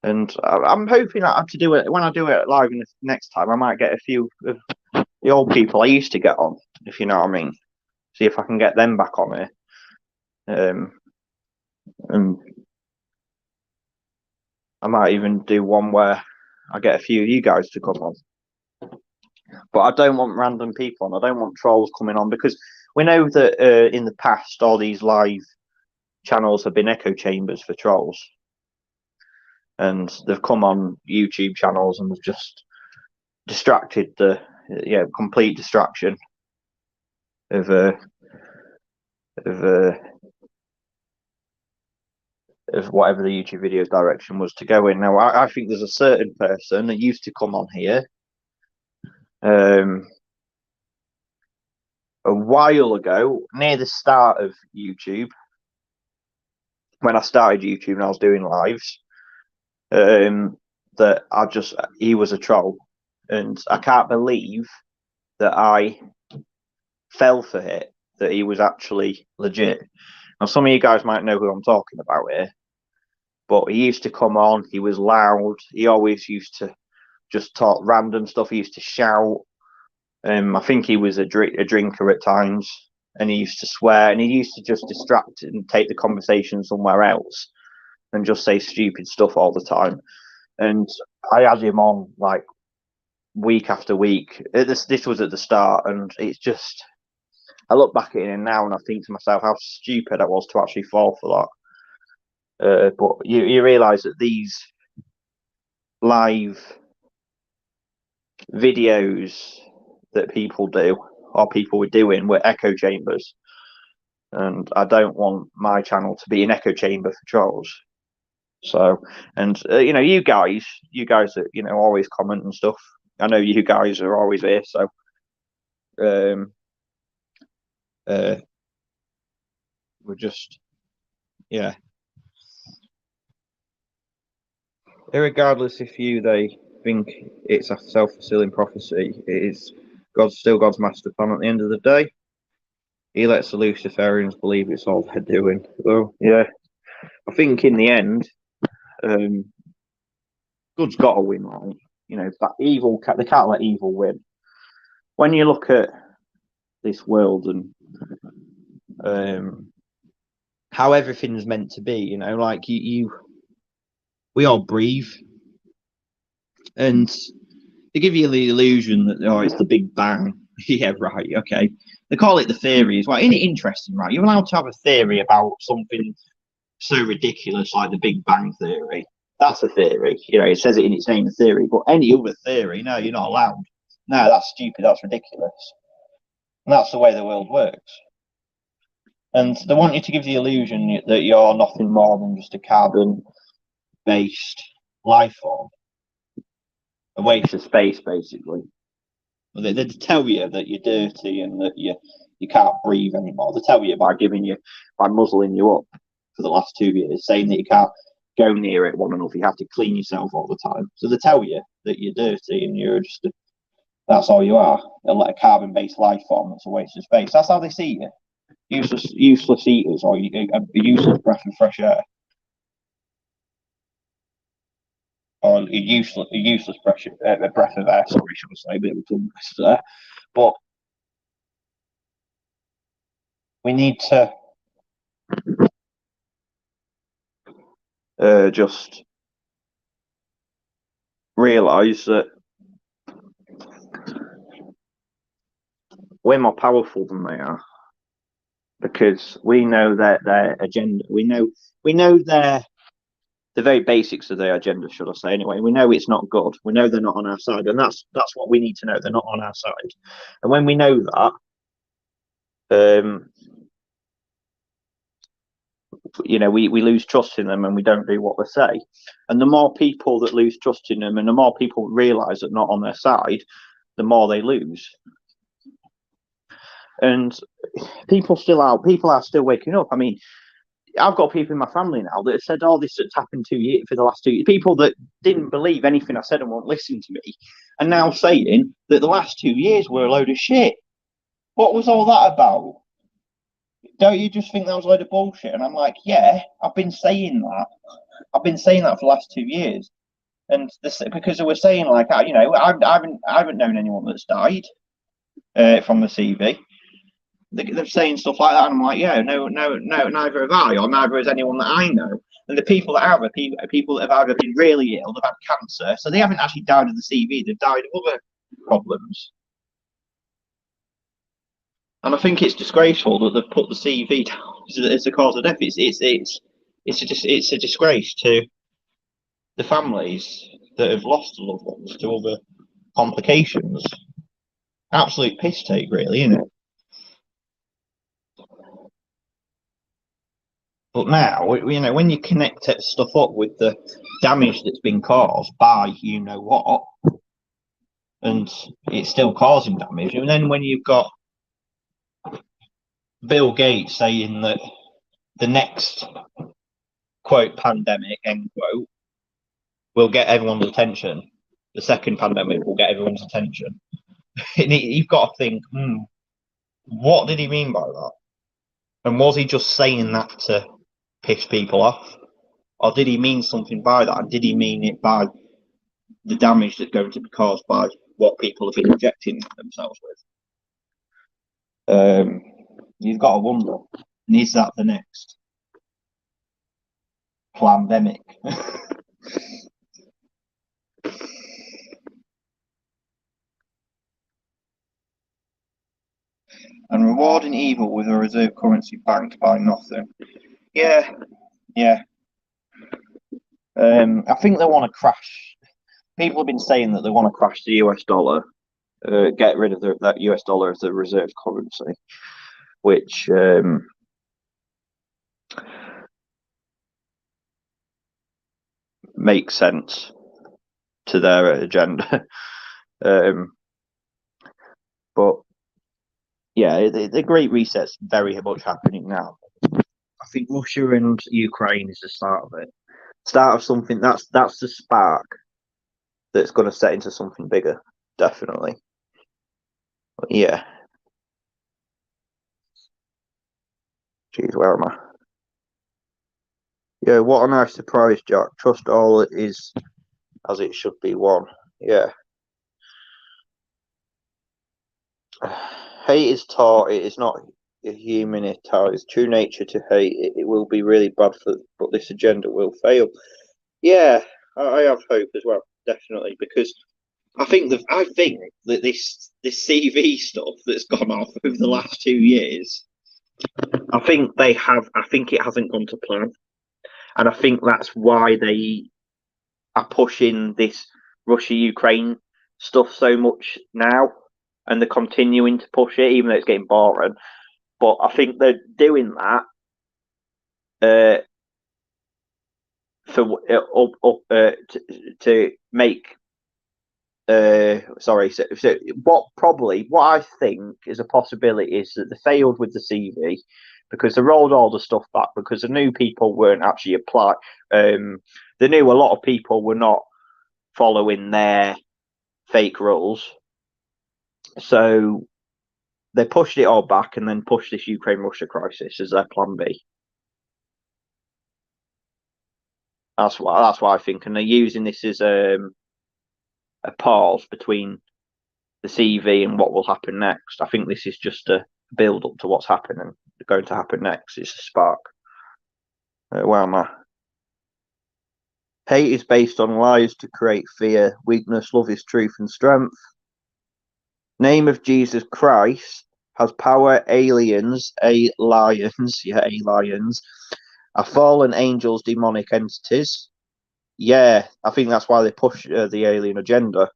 And I'm hoping that to do it when I do it live next time. I might get a few of the old people I used to get on, if you know what I mean. See if I can get them back on here. And I might even do one where I get a few of you guys to come on. But I don't want random people on. I don't want trolls coming on, because we know that in the past all these live channels have been echo chambers for trolls. And they've come on YouTube channels and they've just distracted complete distraction of whatever the YouTube video's direction was to go in. Now, I think there's a certain person that used to come on here a while ago, near the start of YouTube, when I started YouTube and I was doing lives, that he was a troll, and I can't believe that I fell for it, that he was actually legit. Now, some of you guys might know who I'm talking about here, but he used to come on, he was loud, he always used to just talk random stuff, he used to shout. I think he was a drinker at times, and he used to swear, and he used to just distract and take the conversation somewhere else and just say stupid stuff all the time. And I had him on like week after week. This was at the start, and it's just, I look back at it now and I think to myself how stupid I was to actually fall for that. But you realise that these live videos that people do, or people were doing, were echo chambers, and I don't want my channel to be an echo chamber for trolls. So, and you guys that always comment and stuff, I know you guys are always here, so we're just, yeah, irregardless if they think it's a self-fulfilling prophecy, it is God's master plan at the end of the day. He lets the Luciferians believe it's all they're doing. So, yeah, I think in the end, good's got to win, right? That evil, they can't let evil win. When you look at this world and how everything's meant to be, like we all breathe, and they give you the illusion that it's the Big Bang. Yeah, right, okay. They call it the theory as well. Isn't it interesting, right? You're allowed to have a theory about something so ridiculous like the Big Bang theory. That's a theory. It says it in its name, a theory. But any other theory, no, you're not allowed. No, that's stupid. That's ridiculous. And that's the way the world works. And they want you to give the illusion that you're nothing more than just a carbon-based life form, a waste of space, basically. They tell you that you're dirty and that you can't breathe anymore. They tell you by muzzling you up for the last 2 years, saying that you can't go near it one another. You have to clean yourself all the time. So they tell you that you're dirty and you're just that's all you are. A carbon-based life form that's a waste of space. That's how they see you. Useless eaters, or a useless breath of fresh air, or a useless breath of air. Sorry, should I say? A bit of a tongue there. But we need to just realise that we're more powerful than they are, because we know their agenda. We know the very basics of their agenda, should I say? Anyway, we know it's not good. We know they're not on our side, and that's what we need to know. They're not on our side, and when we know that, we lose trust in them and we don't do what they say. And the more people that lose trust in them, and the more people realise that not on their side, the more they lose. And people are still waking up. I mean, I've got people in my family now that have said, "Oh, this has happened 2 years for the last 2 years." People that didn't believe anything I said and won't listen to me, are now saying that the last 2 years were a load of shit. What was all that about? Don't you just think that was a load of bullshit? And I'm like, yeah, I've been saying that. I've been saying that for the last 2 years, and because they were saying like, I haven't known anyone that's died from the CV. They're saying stuff like that, and I'm like, yeah, no, neither have I, or neither has anyone that I know. And the people that have are people that have either been really ill, they've had cancer, so they haven't actually died of the CV, they've died of other problems. And I think it's disgraceful that they've put the CV down as the cause of death. It's a disgrace to the families that have lost loved ones to other complications. Absolute piss take, really, isn't it? But now, when you connect stuff up with the damage that's been caused by you know what, and it's still causing damage, and then when you've got Bill Gates saying that the next quote pandemic end quote will get everyone's attention, the second pandemic will get everyone's attention. You've got to think, what did he mean by that? And was he just saying that to piss people off? Or did he mean something by that? And did he mean it by the damage that's going to be caused by what people have been injecting themselves with? You've got to wonder, is that the next pandemic? And rewarding evil with a reserve currency banked by nothing. Yeah. I think they want to crash. People have been saying that they want to crash the US dollar, get rid of that US dollar as the reserve currency, which makes sense to their agenda. But yeah, the Great Reset's very much happening now. I think Russia and Ukraine is the start of it. Start of something that's the spark that's going to set into something bigger, definitely. But yeah. Jeez, where am I? Yeah, what a nice surprise, Jack. Trust all is as it should be one. Yeah. Hate is taught, it is not human at all. It's true nature to hate. It will be really bad but this agenda will fail. Yeah, I have hope as well, definitely, because I think that this CV stuff that's gone off over the last 2 years, I think it hasn't gone to plan. And I think that's why they are pushing this Russia Ukraine stuff so much now, and they're continuing to push it, even though it's getting boring. But I think they're doing that uh, for to make. Sorry. So what I think is a possibility is that they failed with the CV because they rolled all the stuff back because the new people weren't actually applied. They knew a lot of people were not following their fake rules, so they pushed it all back and then pushed this Ukraine-Russia crisis as their plan B. That's what I think, and they're using this as a pause between the CV and what will happen next. I think this is just a build up to what's happening, going to happen next. It's a spark. Where am I? Hate is based on lies to create fear. Weakness, love is truth and strength. Name of Jesus Christ has power. Aliens, aliens, yeah, aliens, are fallen angels, demonic entities. Yeah, I think that's why they push the alien agenda.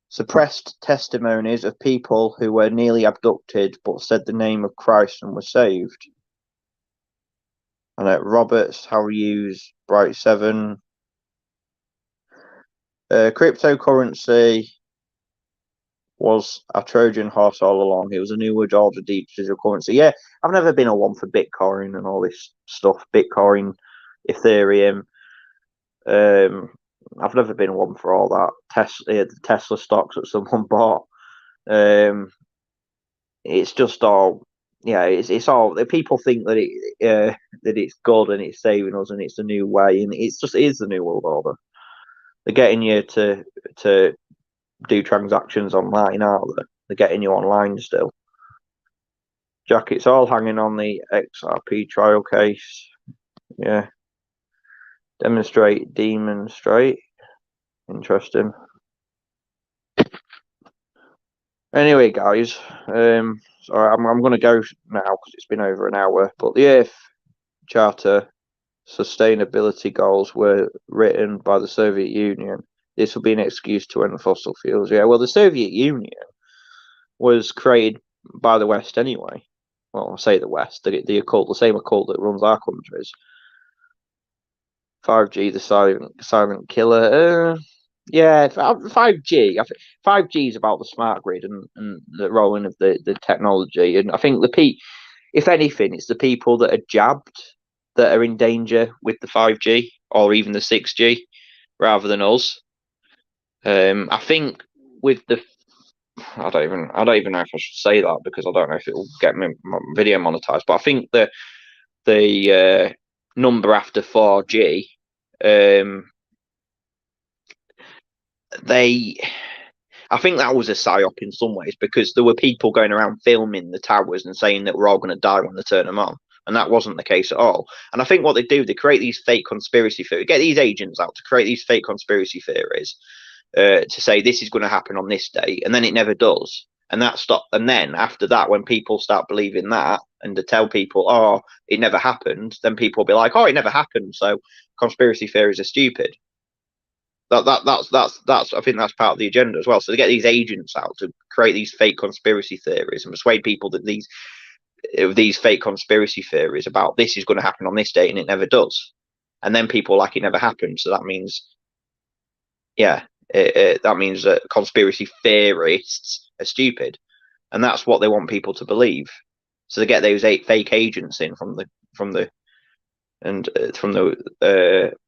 Suppressed testimonies of people who were nearly abducted but said the name of Christ and were saved. And Roberts, How Hughes, Bright 7. Cryptocurrency was a Trojan horse all along. It was a new world order digital currency. Yeah, I've never been a one for Bitcoin and all this stuff. Bitcoin, Ethereum. I've never been one for all that. The Tesla stocks that someone bought. It's just all, yeah. It's all. People think that that it's good and it's saving us and it's a new way, and it is the new world order. They're getting you to do transactions online, aren't they? They're getting you online still. Jack, it's all hanging on the XRP trial case. Yeah. Demonstrate. Interesting. Anyway, guys, sorry, I'm going to go now because it's been over an hour. But the Earth Charter sustainability goals were written by the Soviet Union. This will be an excuse to end fossil fuels. Yeah, well, the Soviet Union was created by the West anyway. Well, I say the West, the occult, the same occult that runs our countries. 5G, the silent killer. Yeah, 5G. I think 5G is about the smart grid and the rolling of the technology. And I think if anything, it's the people that are jabbed that are in danger with the 5G or even the 6G rather than us. I think with the I don't even know if I should say that because I don't know if it will get my video monetized. But I think the number after 4G, I think that was a psyop in some ways because there were people going around filming the towers and saying that we're all going to die when they turn them on. And that wasn't the case at all. And I think what they do, they create these fake conspiracy theories, get these agents out to create these fake conspiracy theories to say this is going to happen on this date, and then it never does. And that stop. And then after that, when people start believing that and to tell people, oh, it never happened, then people will be like, oh, it never happened. So conspiracy theories are stupid. That's I think that's part of the agenda as well. So they get these agents out to create these fake conspiracy theories and persuade people that these fake conspiracy theories about this is going to happen on this date and it never does. And then people like it never happened. So that means, yeah, that means that conspiracy theorists are stupid, and that's what they want people to believe. So they get those fake agents in from the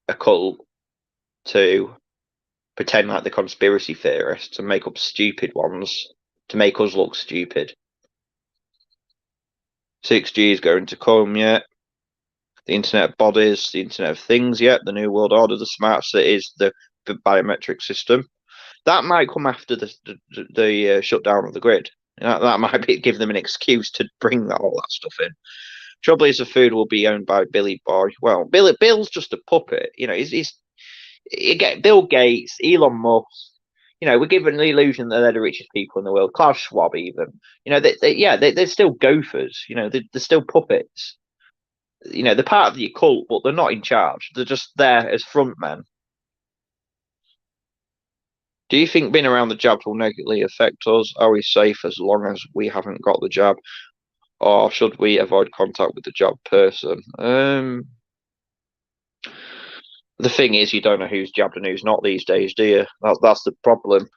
occult to pretend like the conspiracy theorists and make up stupid ones to make us look stupid. 6G is going to come, yeah. The Internet of Bodies, the Internet of Things, yeah. The New World Order, the smart cities, the biometric system. That might come after the shutdown of the grid. That might give them an excuse to bring all that stuff in. Trouble is, the food will be owned by Billy Boy. Well, Bill's just a puppet. You know, you get Bill Gates, Elon Musk. You know, we're given the illusion that they're the richest people in the world. Klaus Schwab, even. You know, they're still gophers. You know, they're still puppets. You know, they're part of the occult, but they're not in charge. They're just there as frontmen. Do you think being around the jab will negatively affect us? Are we safe as long as we haven't got the jab? or should we avoid contact with the jabbed person? The thing is, you don't know who's jabbed and who's not these days, do you? That's the problem.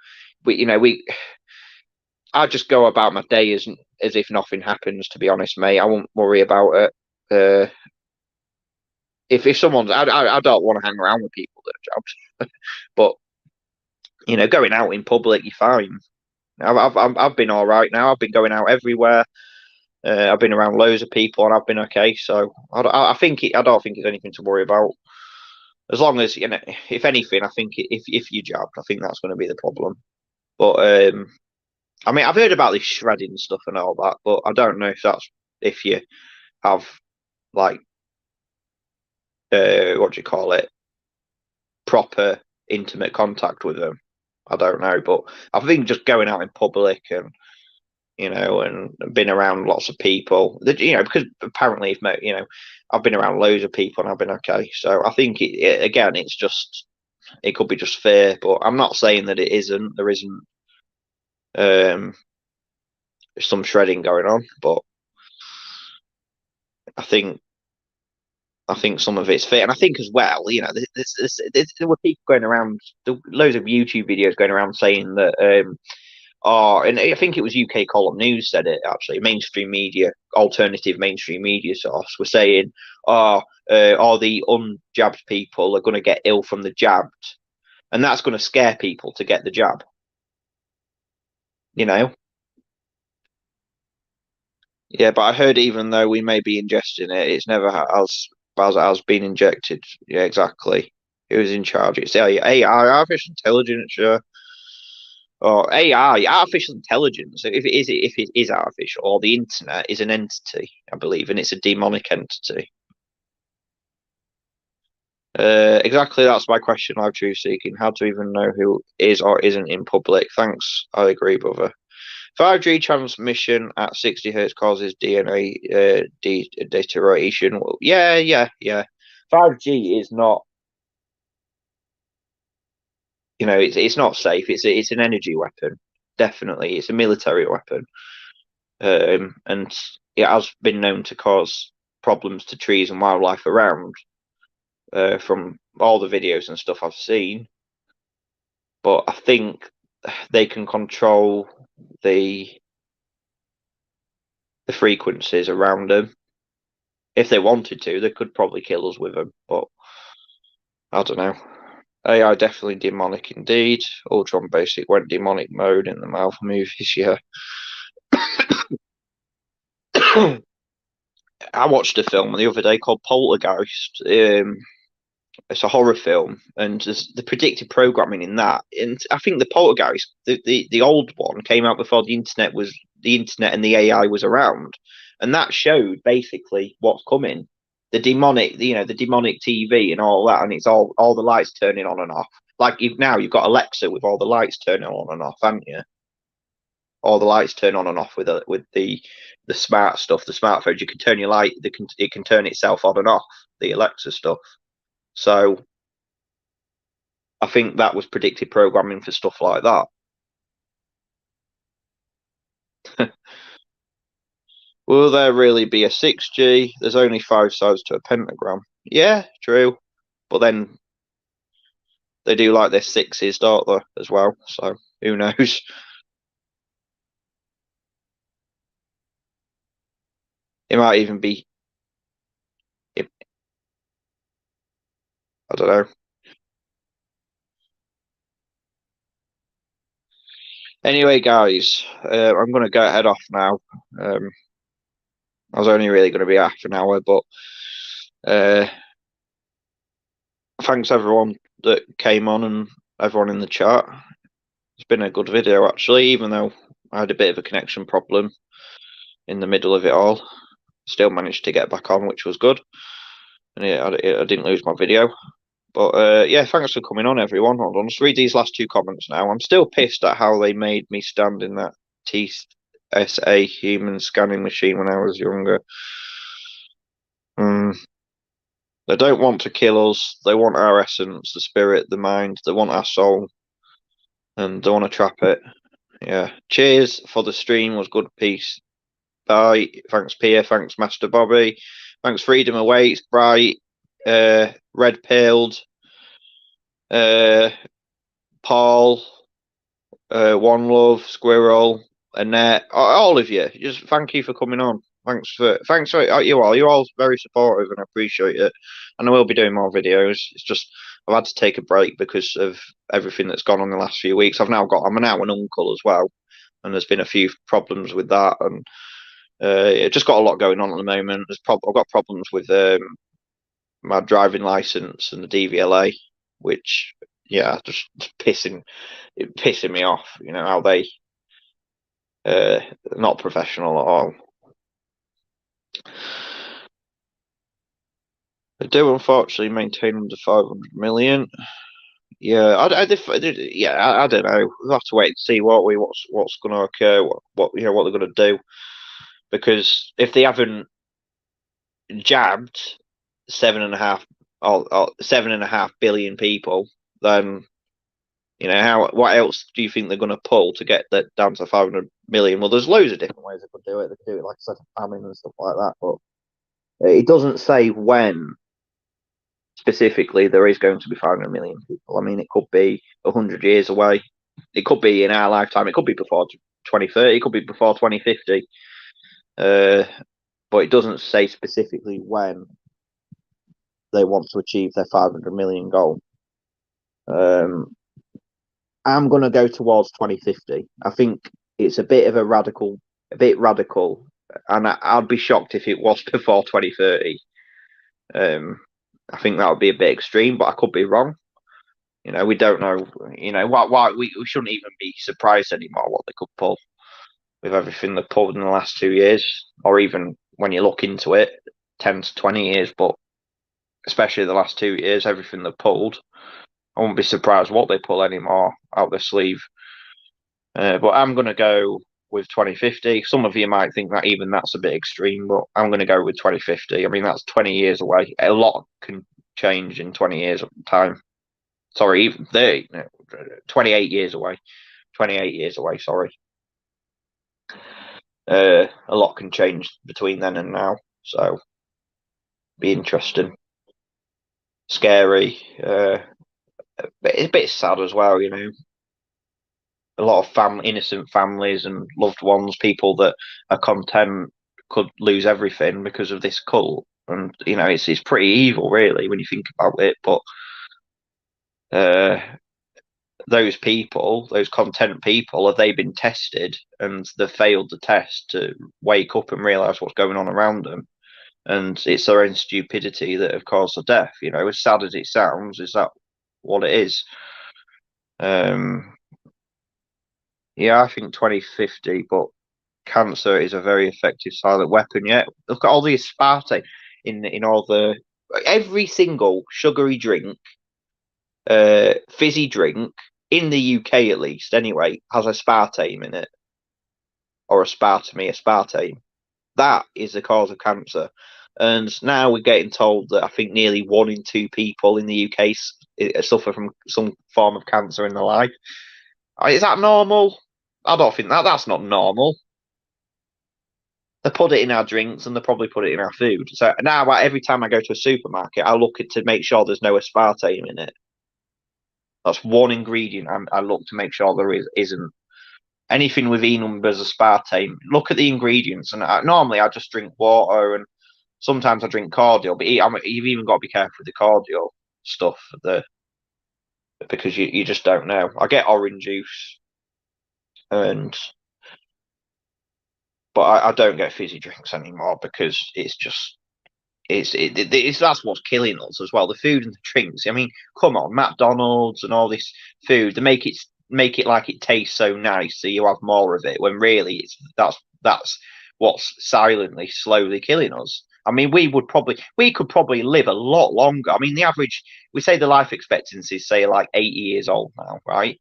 I just go about my day as if nothing happens. To be honest, mate, I won't worry about it. If someone's, I don't want to hang around with people that are jabbed, but going out in public, you're fine. I've been all right now. I've been going out everywhere. I've been around loads of people, and I've been okay. So I don't think it's anything to worry about. As long as if anything, I think if you jabbed, I think that's going to be the problem. But I mean, I've heard about this shredding stuff and all that, but I don't know if you have like what do you call it, proper intimate contact with them. I don't know, but I think just going out in public and and been around lots of people that because apparently if I've been around loads of people and I've been okay. So I think again, it could be just fear, but I'm not saying that it isn't. There isn't um, some shredding going on, but I think some of it's fear, and I think as well, there were people going around, loads of YouTube videos going around saying that. And I think it was UK Column News said it actually. Mainstream media, alternative mainstream media source, were saying, all the unjabbed people are going to get ill from the jabbed, and that's going to scare people to get the jab. You know, yeah. But I heard even though we may be ingesting it, it's never as has been injected. Yeah, exactly. Who's in charge? It's AI, artificial intelligence. Or AI, artificial intelligence. If it is artificial, or the internet is an entity, I believe, and it's a demonic entity. Exactly, that's my question. Live truth seeking. How to even know who is or isn't in public? Thanks. I agree, brother. 5G transmission at 60 hertz causes DNA deterioration. Well, yeah. 5G is not. It's not safe. It's an energy weapon. Definitely, it's a military weapon. And it has been known to cause problems to trees and wildlife around from all the videos and stuff I've seen. But I think they can control the frequencies around them. If they wanted to, they could probably kill us with them. But I don't know. AI definitely demonic indeed. Ultron Basic went demonic mode in the Marvel movies. Yeah. I watched a film the other day called Poltergeist. It's a horror film, and the predictive programming in that. And I think the Poltergeist, the old one, came out before the internet and the AI was around, and that showed basically what's coming. The demonic TV and all that, and it's all the lights turning on and off. Like now you've got Alexa with all the lights turning on and off, haven't you? All the lights turn on and off with the smart stuff, the smartphones. You can turn your light. It can turn itself on and off. The Alexa stuff. So I think that was predictive programming for stuff like that. Will there really be a 6G? There's only 5 sides to a pentagram. Yeah, true. But then they do like their sixes, don't they, as well? So who knows? It might even be, I don't know. Anyway, guys, I'm going to go head off now. I was only really going to be half an hour, but uh, thanks everyone that came on and everyone in the chat. It's been a good video, actually, even though I had a bit of a connection problem in the middle of it all. Still managed to get back on, which was good. And yeah, I didn't lose my video. But yeah, thanks for coming on, everyone. Hold on, let's read these last two comments now. I'm still pissed at how they made me stand in that TSA human scanning machine when I was younger. They don't want to kill us. They want our essence, the spirit, the mind. They want our soul. And they want to trap it. Yeah. Cheers for the stream. Was good. Peace. Bye. Thanks, Pia. Thanks, Master Bobby. Thanks, Freedom Awaits, Bright, Red Pilled, Paul, One Love, Squirrel, Annette, all of you. Just thank you for coming on. Thanks for you all. You're all very supportive, and I appreciate it. And I will be doing more videos. It's just I've had to take a break because of everything that's gone on the last few weeks. I'm now an uncle as well, and there's been a few problems with that, and just got a lot going on at the moment. I've got problems with my driving license and the DVLA, which just pissing me off. You know how they not professional at all. They do unfortunately maintain under 500 million. Yeah, I don't know. We'll have to wait and see what's going to occur, what they're going to do, because if they haven't jabbed 7.5 billion people, then what else do you think they're going to pull to get that down to 500 million? Well, there's loads of different ways they could do it. They could do it like I said, famine and stuff like that, but it doesn't say when specifically there is going to be 500 million people. I mean, it could be 100 years away. It could be in our lifetime. It could be before 2030. It could be before 2050. But it doesn't say specifically when they want to achieve their 500 million goal. I'm going to go towards 2050. I think it's a bit radical, and I'd be shocked if it was before 2030. I think that would be a bit extreme, but I could be wrong. We don't know. Why we shouldn't even be surprised anymore what they could pull with everything they've pulled in the last 2 years, or even when you look into it, 10 to 20 years. But especially the last 2 years, everything they've pulled, I won't be surprised what they pull anymore out their sleeve. But I'm going to go with 2050. Some of you might think that even that's a bit extreme, but I'm going to go with 2050. I mean, that's 20 years away. A lot can change in 20 years of time. Sorry, even 30, 28 years away. 28 years away, sorry. A lot can change between then and now, so be interesting. Scary. It's a bit sad as well, a lot of innocent families and loved ones, people that are content, could lose everything because of this cult. And it's pretty evil, really, when you think about it. But those people, those content people, have they been tested and they've failed the test to wake up and realize what's going on around them? And it's their own stupidity that have caused the death. As sad as it sounds, is that what it is? Yeah, I think 2050, but cancer is a very effective silent weapon. Yeah, look at all the aspartame in all every single sugary drink, fizzy drink in the UK at least, anyway, has aspartame in it, or aspartame. That is the cause of cancer. And now we're getting told that I think nearly 1 in 2 people in the UK suffer from some form of cancer in their life. Is that normal? I don't think that's not normal. They put it in our drinks and they probably put it in our food. So now, every time I go to a supermarket, I look to make sure there's no aspartame in it. That's one ingredient I look to make sure there isn't. Anything with E numbers, aspartame. Look at the ingredients, and normally I just drink water, and sometimes I drink cordial. But you've even got to be careful with the cordial stuff, because you just don't know. I get orange juice, but I don't get fizzy drinks anymore because it's just that's what's killing us as well. The food and the drinks. I mean, come on, McDonald's and all this food. They make it like it tastes so nice, so you have more of it. When really, that's what's silently, slowly killing us. I mean, we could probably live a lot longer. I mean, we say the life expectancy is, say, like 80 years old now, right?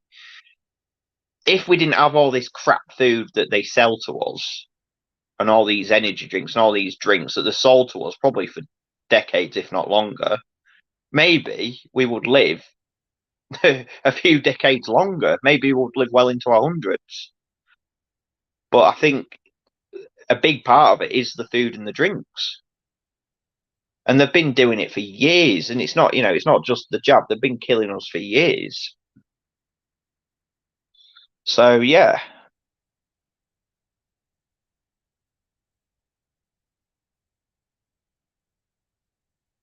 If we didn't have all this crap food that they sell to us, and all these energy drinks and all these drinks that they're sold to us probably for decades, if not longer, maybe we would live a few decades longer. Maybe we would live well into our hundreds. But I think a big part of it is the food and the drinks. And they've been doing it for years, and it's not, it's not just the jab. They've been killing us for years. So yeah,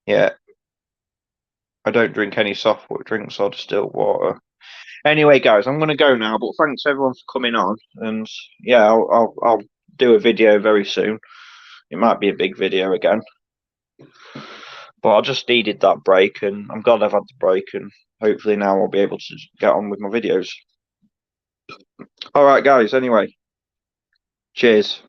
yeah. I don't drink any soft drinks or distilled water. Anyway, guys, I'm going to go now. But thanks everyone for coming on, and yeah, I'll do a video very soon. It might be a big video again, but I just needed that break, and I'm glad I've had the break, and hopefully now I'll be able to get on with my videos. All right, guys. Anyway, cheers.